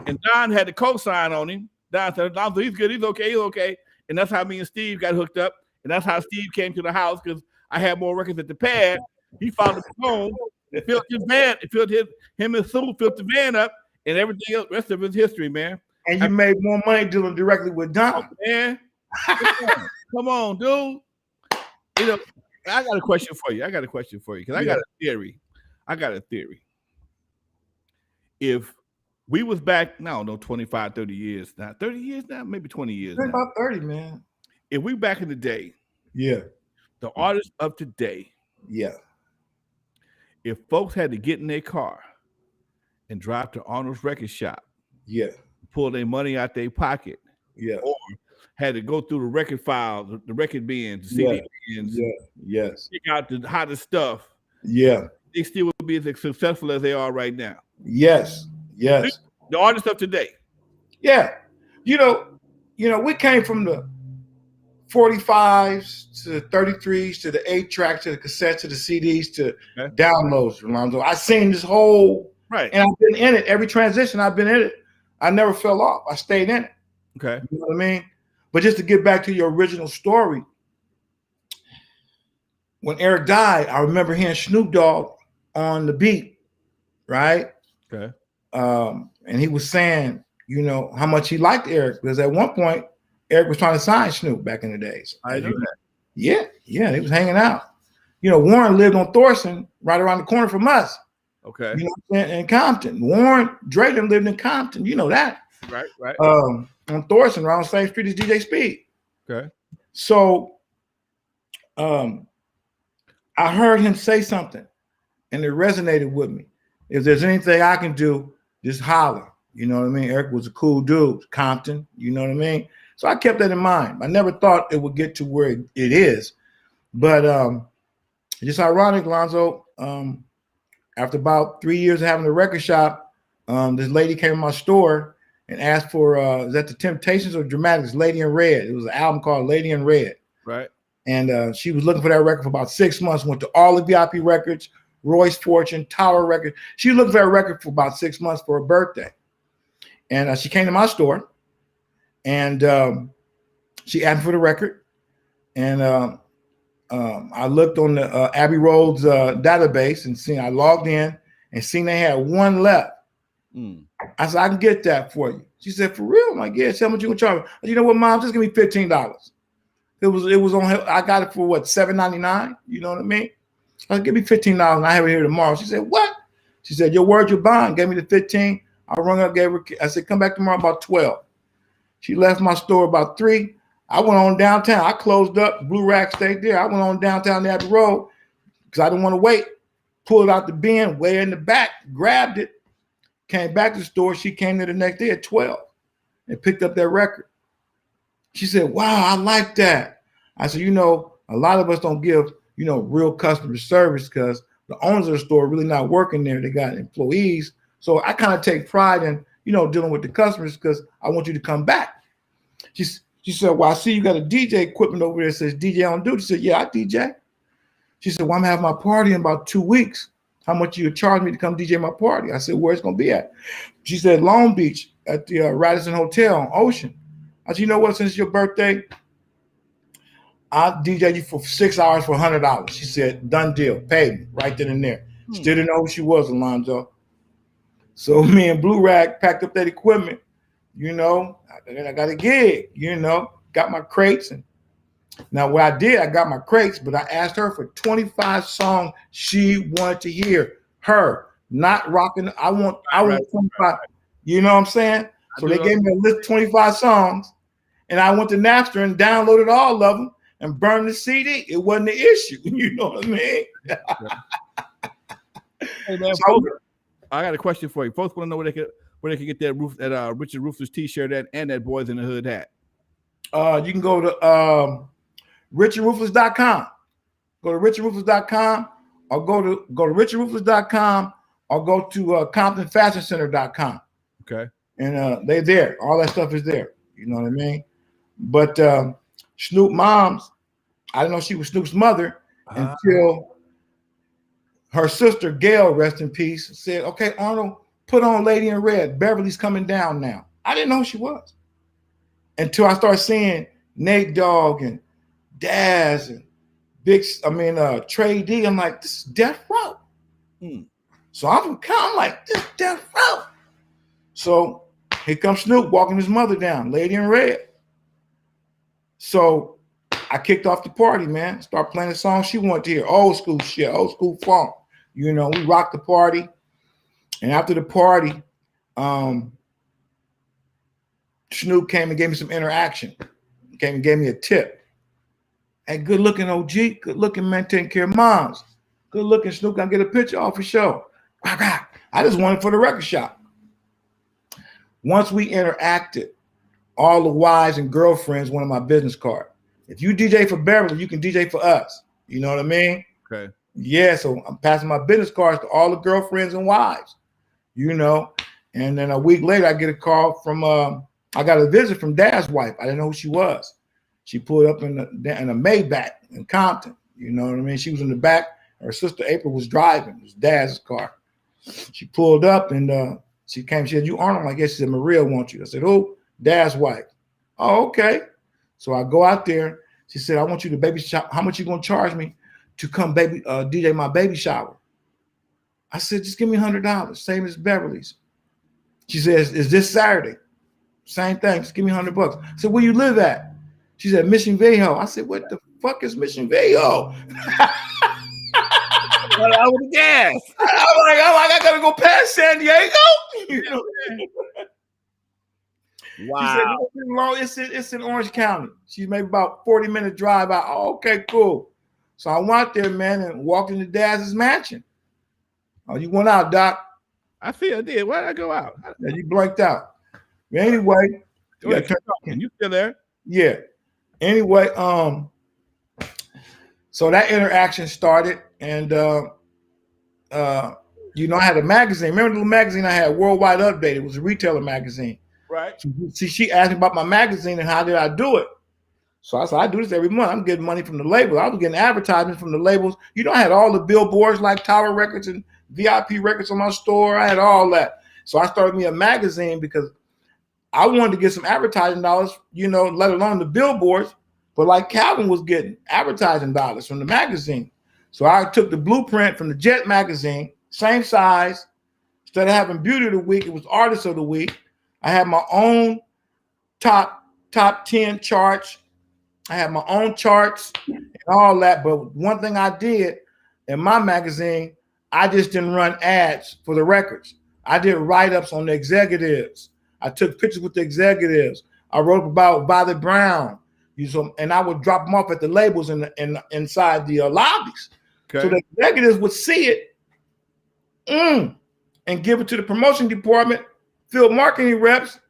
And Don had the co-sign on him. Don said, Lonzo, he's good. He's okay. And that's how me and Steve got hooked up. And that's how Steve came to the house because I had more records at the pad. He followed the home and filled his van. It filled him and Sue filled the van up, and everything else, rest of his history, man. And you made more money dealing directly with Don. Oh, man. Come on, dude. You know, I got a question for you. Because I got a theory. If we was back, now, no, 25, 30 years now. 30 years now? Maybe 20 years now. About 30, man. If we back in the day, the artists of today, if folks had to get in their car and drive to Arnold's record shop, pull their money out their pocket, or had to go through the record files, the record bins, the CD bins, pick out the hottest stuff, they still would be as successful as they are right now. Yes. The artists of today. Yeah. You know, we came from the 45s to the 33s to the 8-track to the cassettes to the CDs to downloads, Lonzo. I seen this whole and I've been in it. Every transition I've been in it. I never fell off. I stayed in it. Okay. You know what I mean? But just to get back to your original story, when Eric died, I remember hearing Snoop Dogg on the beat, right? Okay. And he was saying, you know, how much he liked Eric because at one point Eric was trying to sign Snoop back in the days. I know that. Yeah, they was hanging out. You know, Warren lived on Thorson, right around the corner from us. Okay. You know, in Compton. Warren Drayton lived in Compton. You know that. Right. On Thorson, around the same street as DJ Speed. Okay. So, I heard him say something, and it resonated with me. If there's anything I can do, just holler. You know what I mean? Eric was a cool dude, Compton. You know what I mean? So I kept that in mind. I never thought it would get to where it is. But just ironic, Lonzo, after about 3 years of having a record shop, this lady came to my store and asked for, is that the Temptations or Dramatics, Lady in Red? It was an album called Lady in Red. Right. And she was looking for that record for about 6 months, went to all the VIP records, Royce Fortune, Tower Records. She looked for that record for about 6 months for her birthday. And she came to my store. And she asked for the record, and I looked on the Abbey Road's database and I logged in and seen they had one left. I said, I can get that for you. She said, for real? I'm like, yeah, tell me what you can charge me. You know what, Mom? Just give me $15. It was on. I got it for what, $7.99? You know what I mean? I said, give me $15 and I have it here tomorrow. She said, what? She said, your word, your bond. Gave me the 15. I rung up, gave her. I said, come back tomorrow about 12. She left my store about 3. I went on downtown. I closed up. Blue Rack stayed there. I went on downtown Abbey Road because I didn't want to wait. Pulled out the bin way in the back, grabbed it, came back to the store. She came there the next day at 12 and picked up that record. She said, wow, I like that. I said, a lot of us don't give, real customer service because the owners of the store are really not working there. They got employees. So I kind of take pride in, dealing with the customers because I want you to come back. She said, well, I see you got a DJ equipment over there that says DJ on duty. She said, yeah, I DJ. She said, well, I'm having my party in about 2 weeks. How much you charge me to come DJ my party? I said, where it's going to be at? She said, Long Beach at the Radisson Hotel on Ocean. I said, you know what, since your birthday, I'll DJ you for 6 hours for $100. She said, done deal, pay me right then and there. Still didn't know who she was, Lonzo. So me and Blue Rag packed up that equipment, I got a gig, got my crates. And now what I did, I got my crates, but I asked her for 25 songs she wanted to hear. Her, not rocking. I want 25. You know what I'm saying? So they gave me a list of 25 songs, and I went to Napster and downloaded all of them and burned the CD. It wasn't an issue. You know what I mean? Hey man, folks, I got a question for you. Folks want to know where they can get that Richard Ruthless T-shirt and that Boys in the Hood hat. You can go to richardruthless.com. Go to richardruthless.com or go to richardruthless.com or go to comptonfashioncenter.com. Okay. And they're there. All that stuff is there. You know what I mean? But Snoop mom's, I didn't know she was Snoop's mother until her sister, Gail, rest in peace, said, okay, Arnold, put on Lady in Red. Beverly's coming down now. I didn't know who she was until I started seeing Nate Dogg and Daz and Trey D. I'm like, this is Death Row. So I'm like, this is Death Row. So here comes Snoop walking his mother down, Lady in Red. So I kicked off the party, man. Start playing the song she wanted to hear. Old school shit, old school funk. We rocked the party. And after the party, Snoop came and gave me some interaction. Came and gave me a tip. Hey, good looking OG, good looking man, taking care of moms. Good looking Snoop, gonna get a picture off for show. I just wanted for the record shop. Once we interacted, all the wives and girlfriends wanted my business card. If you DJ for Beverly, you can DJ for us. You know what I mean? Okay. Yeah, so I'm passing my business cards to all the girlfriends and wives, And then a week later, I get a call from, I got a visit from Dad's wife. I didn't know who she was. She pulled up in a Maybach in Compton. You know what I mean? She was in the back. Her sister April was driving. It was Dad's car. She pulled up and she came. She said, you Arnold? I guess she said, Maria wants you. I said, who? Dad's wife. Oh, okay. So I go out there. She said, I want you to baby shower. How much you going to charge me to come DJ my baby shower? I said, just give me $100, same as Beverly's. She says, is this Saturday? Same thing, just give me $100. I said, where you live at? She said, Mission Viejo. I said, what the fuck is Mission Viejo? I would guess. I'm like, I gotta go past San Diego. Wow. She said, it's in Orange County. She's maybe about 40-minute drive out. Oh, okay, cool. So I went there, man, and walked into Daz's mansion. Oh, you went out, Doc? I did. Why did I go out? Yeah, you blanked out. Anyway, you still there? Yeah. Anyway, so that interaction started, and I had a magazine. Remember the little magazine I had, Worldwide Update? It was a retailer magazine. Right. See, she asked me about my magazine and how did I do it. So I said, I do this every month. I'm getting money from the label. I was getting advertisements from the labels. I had all the billboards like Tower Records and VIP Records on my store. I had all that. So I started me a magazine because I wanted to get some advertising dollars, let alone the billboards. But like Calvin was getting advertising dollars from the magazine. So I took the blueprint from the Jet magazine, same size. Instead of having Beauty of the Week, it was Artist of the Week. I had my own top 10 charts. I had my own charts and all that. But one thing I did in my magazine, I just didn't run ads for the records. I did write-ups on the executives. I took pictures with the executives. I wrote about Bobby Brown, And I would drop them off at the labels inside the lobbies. Okay. So the executives would see it and give it to the promotion department, field marketing reps,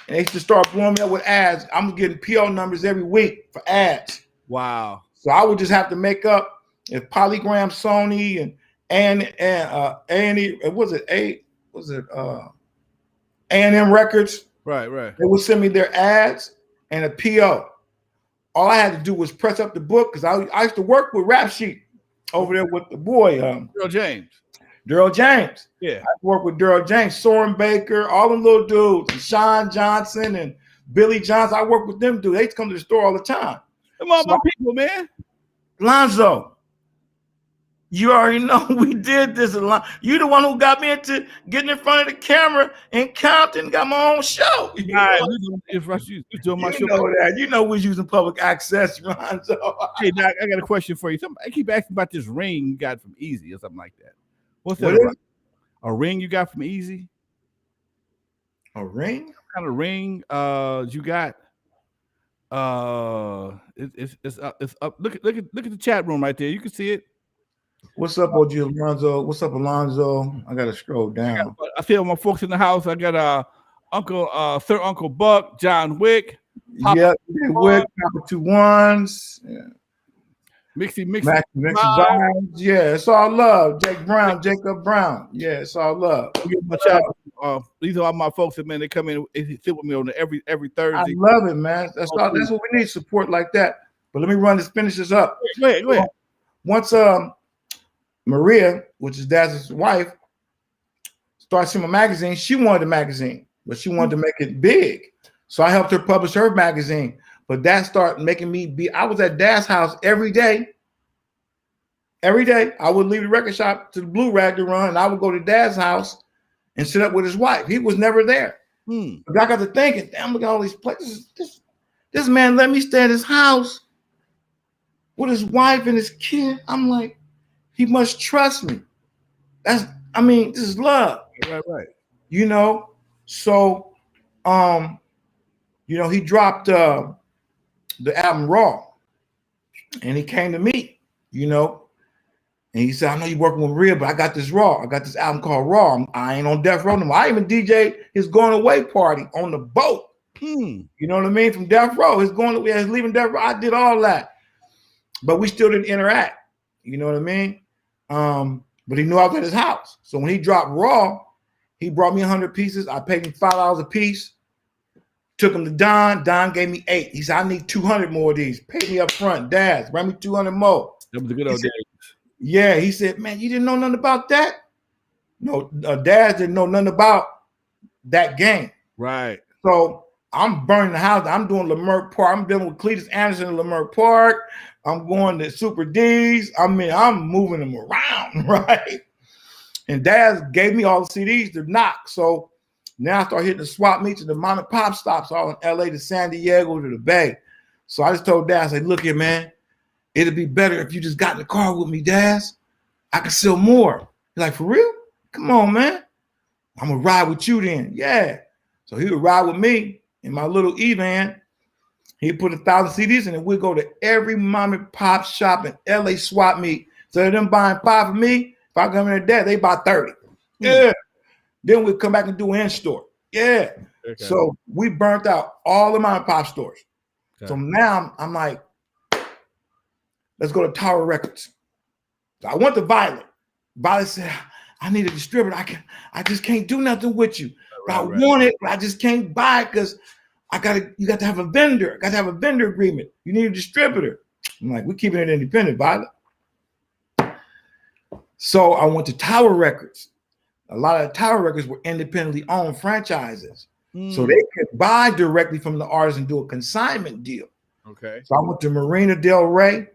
and they used to start blowing me up with ads. I'm getting PO numbers every week for ads. Wow. So I would just have to make up if Polygram, Sony, and A&M Records. Right. They would send me their ads and a PO. All I had to do was press up the book because I used to work with Rap Sheet over there with the boy Daryl James. Yeah, I worked with Daryl James, Soren Baker, all them little dudes, and Sean Johnson and Billy Johnson. I worked with them dudes. They used to come to the store all the time. Come on, my people, man. Lonzo, you already know we did this a lot. You the one who got me into getting in front of the camera in Compton, got my own show. You know that. You know we're using public access, Lonzo. Hey, Doc, I got a question for you. I keep asking about this ring you got from Easy or something like that. What's that about? A ring you got from Easy? A ring? What kind of ring you got? It's up. Look at the chat room right there. You can see it. What's up, OG Alonzo? What's up, Alonzo? I gotta scroll down. I see all my folks in the house. I got Sir Uncle Buck, John Wick. Yep, Wick, Papa 2 1s. Yeah. Mixy vibes. Yeah, it's all love. Jacob Brown. Yeah, it's all love. These are all my folks that, man, they come in and sit with me on every Thursday. I love it, man. That's what we need, support like that. But let me finish this up. Go ahead. Once Maria, which is Daz's wife, started seeing my magazine, she wanted a magazine, but she wanted to make it big. So I helped her publish her magazine. But that started making me I was at Daz's house every day. Every day, I would leave the record shop to the Blue Rag to run, and I would go to Daz's house and sit up with his wife. He was never there. But I got to thinking, damn, look at all these places. This man let me stay at his house with his wife and his kid. I'm like, he must trust me. This is love. Right. You know, so, he dropped the album Raw, and he came to me, and he said, I know you're working with Maria, but I got this Raw. I got this album called Raw. I ain't on Death Row no more. I even DJ his going away party on the boat. You know what I mean? From Death Row, his leaving Death Row. I did all that, but we still didn't interact. You know what I mean? But he knew I was at his house. So when he dropped Raw, he brought me 100 pieces. I paid him $5 a piece. Took him to Don. Don gave me 8. He said, I need 200 more of these. Paid me up front. Daz, bring me 200 more. That was the good old days. Yeah, he said, man, you didn't know nothing about that? No, Daz didn't know nothing about that game. Right. So I'm burning the house. I'm doing Leimert Park. I'm dealing with Cletus Anderson in Leimert Park. I'm going to Super D's. I'm moving them around, right? And Daz gave me all the CDs to knock. So now I start hitting the swap meets and the mom and pop stops all in LA to San Diego to the Bay. So I just told Daz, look here, man, it'd be better if you just got in the car with me, Daz. I can sell more. He's like, for real? Come on, man. I'm going to ride with you then. Yeah. So he would ride with me in my little E-van. He'd put 1,000 CDs in it. We'd go to every mom and pop shop in LA swap meet. So them buying 5 from me, if I come in there, they buy 30. Yeah. Then we'd come back and do in-store. Yeah. Okay. So we burnt out all the mom and pop stores. Okay. So now I'm like, let's go to Tower Records. So I went to Violet. Violet said, I need a distributor. I just can't do nothing with you. Right, I want it, but I just can't buy it because you got to have a vendor. I got to have a vendor agreement. You need a distributor. I'm like, we're keeping it independent, Violet. So I went to Tower Records. A lot of Tower Records were independently owned franchises. So they could buy directly from the artist and do a consignment deal. Okay. So I went to Marina Del Rey,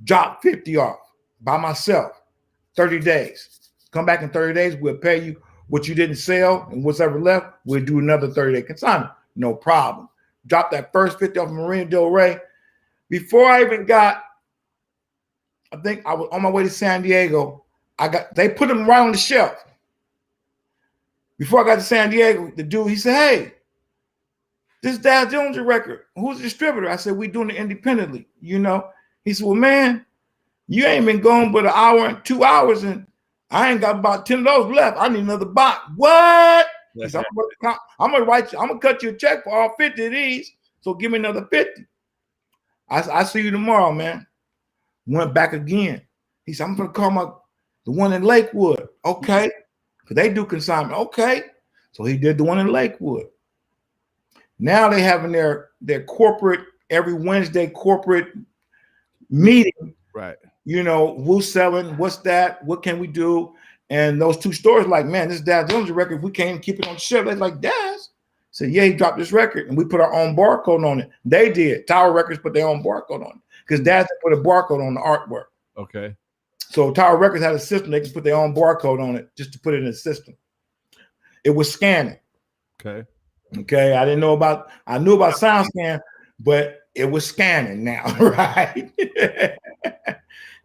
dropped 50 off by myself, 30 days. Come back in 30 days, we'll pay you what you didn't sell, and what's ever left, we'll do another 30-day consignment. No problem. Dropped that first 50 off of Marina Del Rey. Before I even got, I think I was on my way to San Diego, they put them right on the shelf. Before I got to San Diego, the dude, he said, hey, this Daz Jones record. Who's the distributor? I said, we doing it independently, you know. He said, well, man, you ain't been gone but an hour and 2 hours, and I ain't got about 10 of those left. I need another box. What? He said, I'm gonna cut you a check for all 50 of these. So give me another 50. I see you tomorrow, man. Went back again. He said, I'm gonna call the one in Lakewood. Okay. Because they do consignment. Okay. So he did the one in Lakewood. Now they having their corporate every Wednesday corporate meeting. Right. You know, who's selling, what's that, what can we do? And those two stores like, man, this Daz Jones record, we can't keep it on the shelf. They're like, Daz. Said, yeah, he dropped this record and we put our own barcode on it. They did. Tower Records put their own barcode on it because Daz put a barcode on the artwork. Okay. So Tower Records had a system. They can put their own barcode on it just to put it in the system. It was scanning. Okay. Okay. I knew about SoundScan, but it was scanning now, right?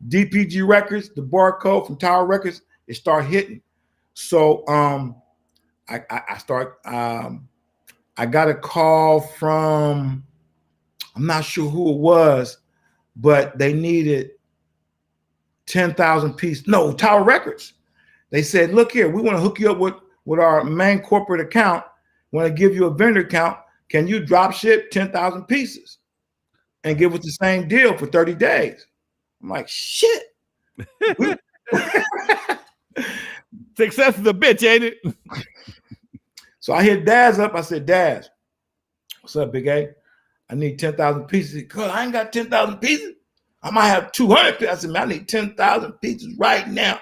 DPG Records, the barcode from Tower Records, it started hitting. So I got a call from, I'm not sure who it was, but they needed 10,000 pieces. No, Tower Records. They said, look here, we want to hook you up with our main corporate account. Want to give you a vendor account. Can you drop ship 10,000 pieces and give us the same deal for 30 days? I'm like, shit. Success is a bitch, ain't it? So I hit Daz up. I said, Daz, what's up, Big A? I need 10,000 pieces. He said, I ain't got 10,000 pieces. I might have 200 pieces. I said, man, I need 10,000 pieces right now.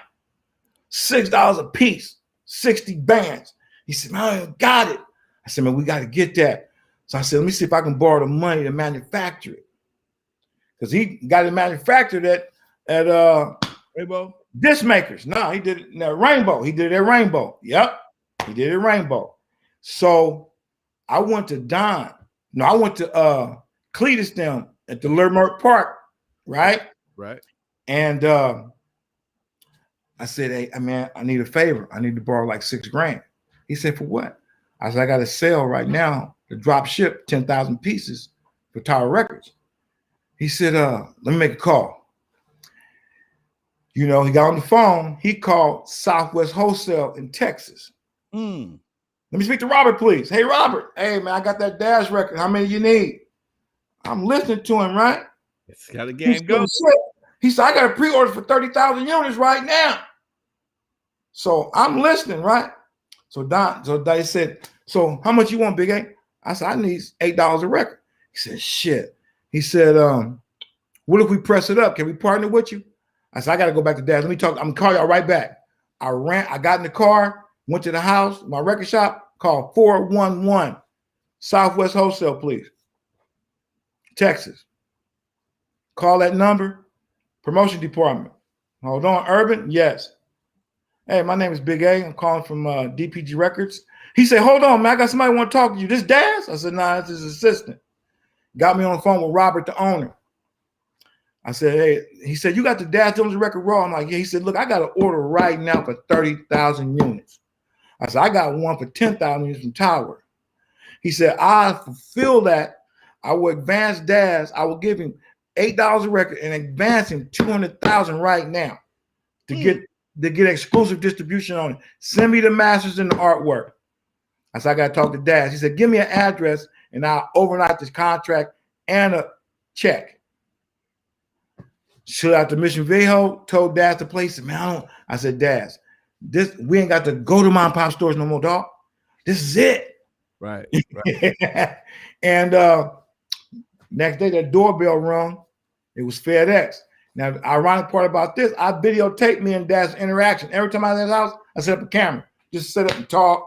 $6 a piece, 60 bands. He said, man, I ain't got it. I said, man, we got to get that. So I said, let me see if I can borrow the money to manufacture it. Because he got it manufactured at Rainbow disc makers. No, he did it at Rainbow. He did it at Rainbow. Yep. He did it at Rainbow. So I went to Don. No, I went to Cletus them at the Lermert Park, right? Right. And I said, hey, man, I need a favor. I need to borrow like $6,000. He said, for what? I said, I got a sale right now to drop ship 10,000 pieces for Tower Records. He said, let me make a call. You know, he got on the phone. He called Southwest Wholesale in Texas. Let me speak to Robert, please. Hey, Robert. Hey, man, I got that Daz record. How many you need? I'm listening to him, right? It's got a game going. He said, I got a pre-order for 30,000 units right now. So I'm listening, right? So they said, so how much you want, Big A? I said, I need $8 a record. He said, shit. He said, what if we press it up? Can we partner with you? I said, I got to go back to Daz. Let me talk. I'm going to call y'all right back. I got in the car, went to the house, my record shop, called 411 Southwest Wholesale, please. Texas. Call that number. Promotion department. Hold on, Urban? Yes. Hey, my name is Big A. I'm calling from DPG Records. He said, hold on, man. I got somebody want to talk to you. This Daz? I said, nah, it's his assistant. Got me on the phone with Robert, the owner. I said, hey, he said, you got the Daz Jones record raw? I'm like, yeah. He said, look, I got an order right now for 30,000 units. I said, I got one for 10,000 units from Tower. He said, I fulfill that. I will advance Daz. I will give him $8 a record and advance him 200,000 right now to get exclusive distribution on it. Send me the masters and the artwork. I said, I got to talk to Daz. He said, give me an address and I'll overnight this contract and a check. Shoot out to Mission Viejo, told Daz to place it. Man, I said, Daz, we ain't got to go to mom and pop stores no more, dog. This is it. Right. And next day, that doorbell rung. It was FedEx. Now, the ironic part about this, I videotaped me and Daz's interaction. Every time I was in his house, I set up a camera. Just sit up and talk.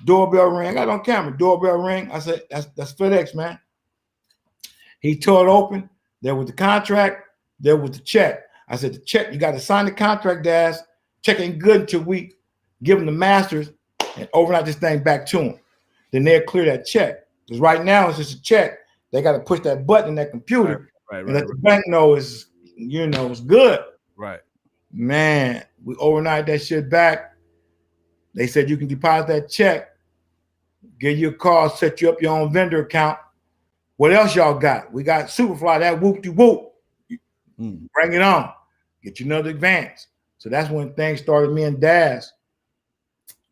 Doorbell ring. I got it on camera. Doorbell ring. I said, that's FedEx, man. He tore it open. There was the contract. There was the check. I said, the check, you got to sign the contract, Daz. Check ain't good until we give them the masters and overnight this thing back to them. Then they'll clear that check. Because right now it's just a check. They got to push that button in that computer and let the bank know it's good. Right. Man, we overnight that shit back. They said you can deposit that check, get you a car, set you up your own vendor account. What else y'all got? We got Superfly, that whoop-de-whoop. Bring it on. Get you another advance. So that's when things started. Me and Daz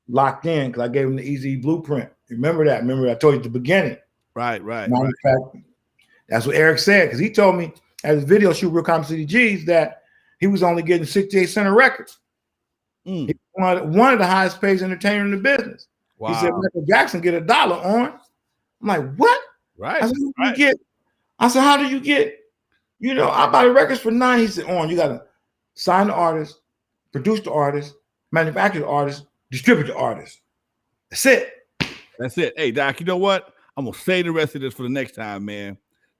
locked in because I gave him the Easy blueprint. Remember that? Remember I told you at the beginning. Right. That's what Eric said, because he told me at his video shoot, Real Compton City G's, that he was only getting 68 cents a record. He was one of the highest paid entertainers in the business. Wow. He said Michael Jackson get $1 on. I'm like, what? Right. I said, how do you get? You know, I buy the records for $9. He said, you got to sign the artist, produce the artist, manufacture the artist, distribute the artist. That's it. Hey, Doc, you know what? I'm going to save the rest of this for the next time, man.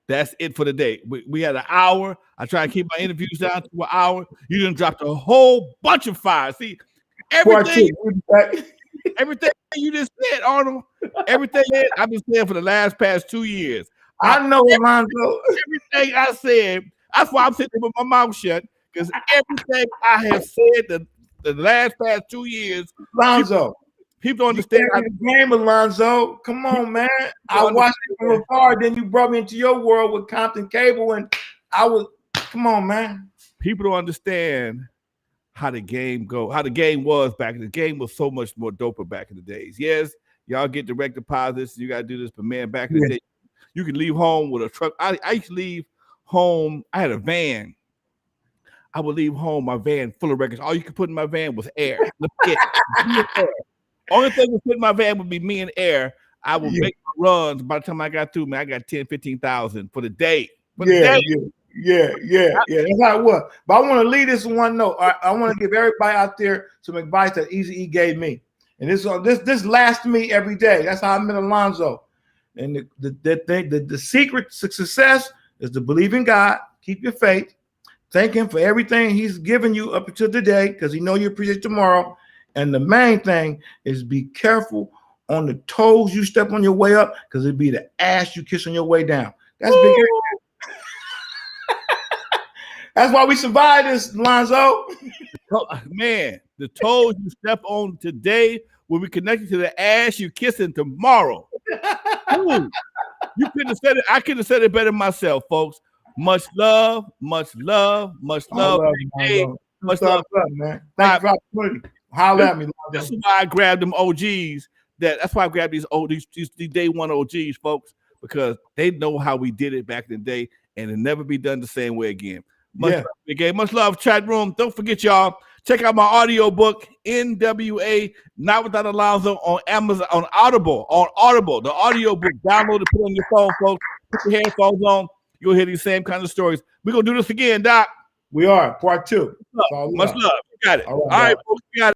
That's it for the day. We had an hour. I try to keep my interviews down to an hour. You done dropped a whole bunch of fire. See, everything you just said, Arnold, everything I've been saying for the past 2 years. I know, Lonzo. Everything I said, that's why I'm sitting with my mouth shut, because everything I have said the past 2 years, Lonzo, people don't understand how the game, Lonzo. Come on, man. I watched it from afar. Then you brought me into your world with Compton Cable, and come on, man. People don't understand how the game was back. The game was so much more doper back in the days. Yes, y'all get direct deposits. You got to do this, but man, back in the day, you could leave home with a truck. I used to leave home. I had a van. I would leave home, my van full of records. All you could put in my van was air. Only thing that fit in my van would be me and air. I would make my runs. By the time I got through, man, I got 10, 15,000 for the day. Yeah. That's how it was. But I want to leave this one note. I want to give everybody out there some advice that Eazy-E gave me. And this lasts me every day. That's how I met Lonzo. And the secret to success is to believe in God, keep your faith, thank him for everything he's given you up until today, because he know you appreciate tomorrow. And the main thing is be careful on the toes you step on your way up, because it'd be the ass you kiss on your way down. That's big. That's why we survived this, Lonzo. Man, the toes you step on today will be connected to the ass you kissing tomorrow. Ooh, you couldn't have said it. I could have said it better myself, folks. Much love, much love, much love. Much love, man. Thank you for the opportunity. Holler at me, Lonzo. That's why I grabbed them OGs. That's why I grabbed these day one OGs, folks, because they know how we did it back in the day, and it'll never be done the same way again. Much love, chat room. Don't forget, y'all, check out my audio book, N.W.A. Not Without Alonzo, on Amazon, on Audible, the audio book. Download it, put it on your phone, folks. Put your headphones on. You'll hear these same kind of stories. We're going to do this again, Doc. We are. Part 2. Much love. You got it. All right, folks, we got it.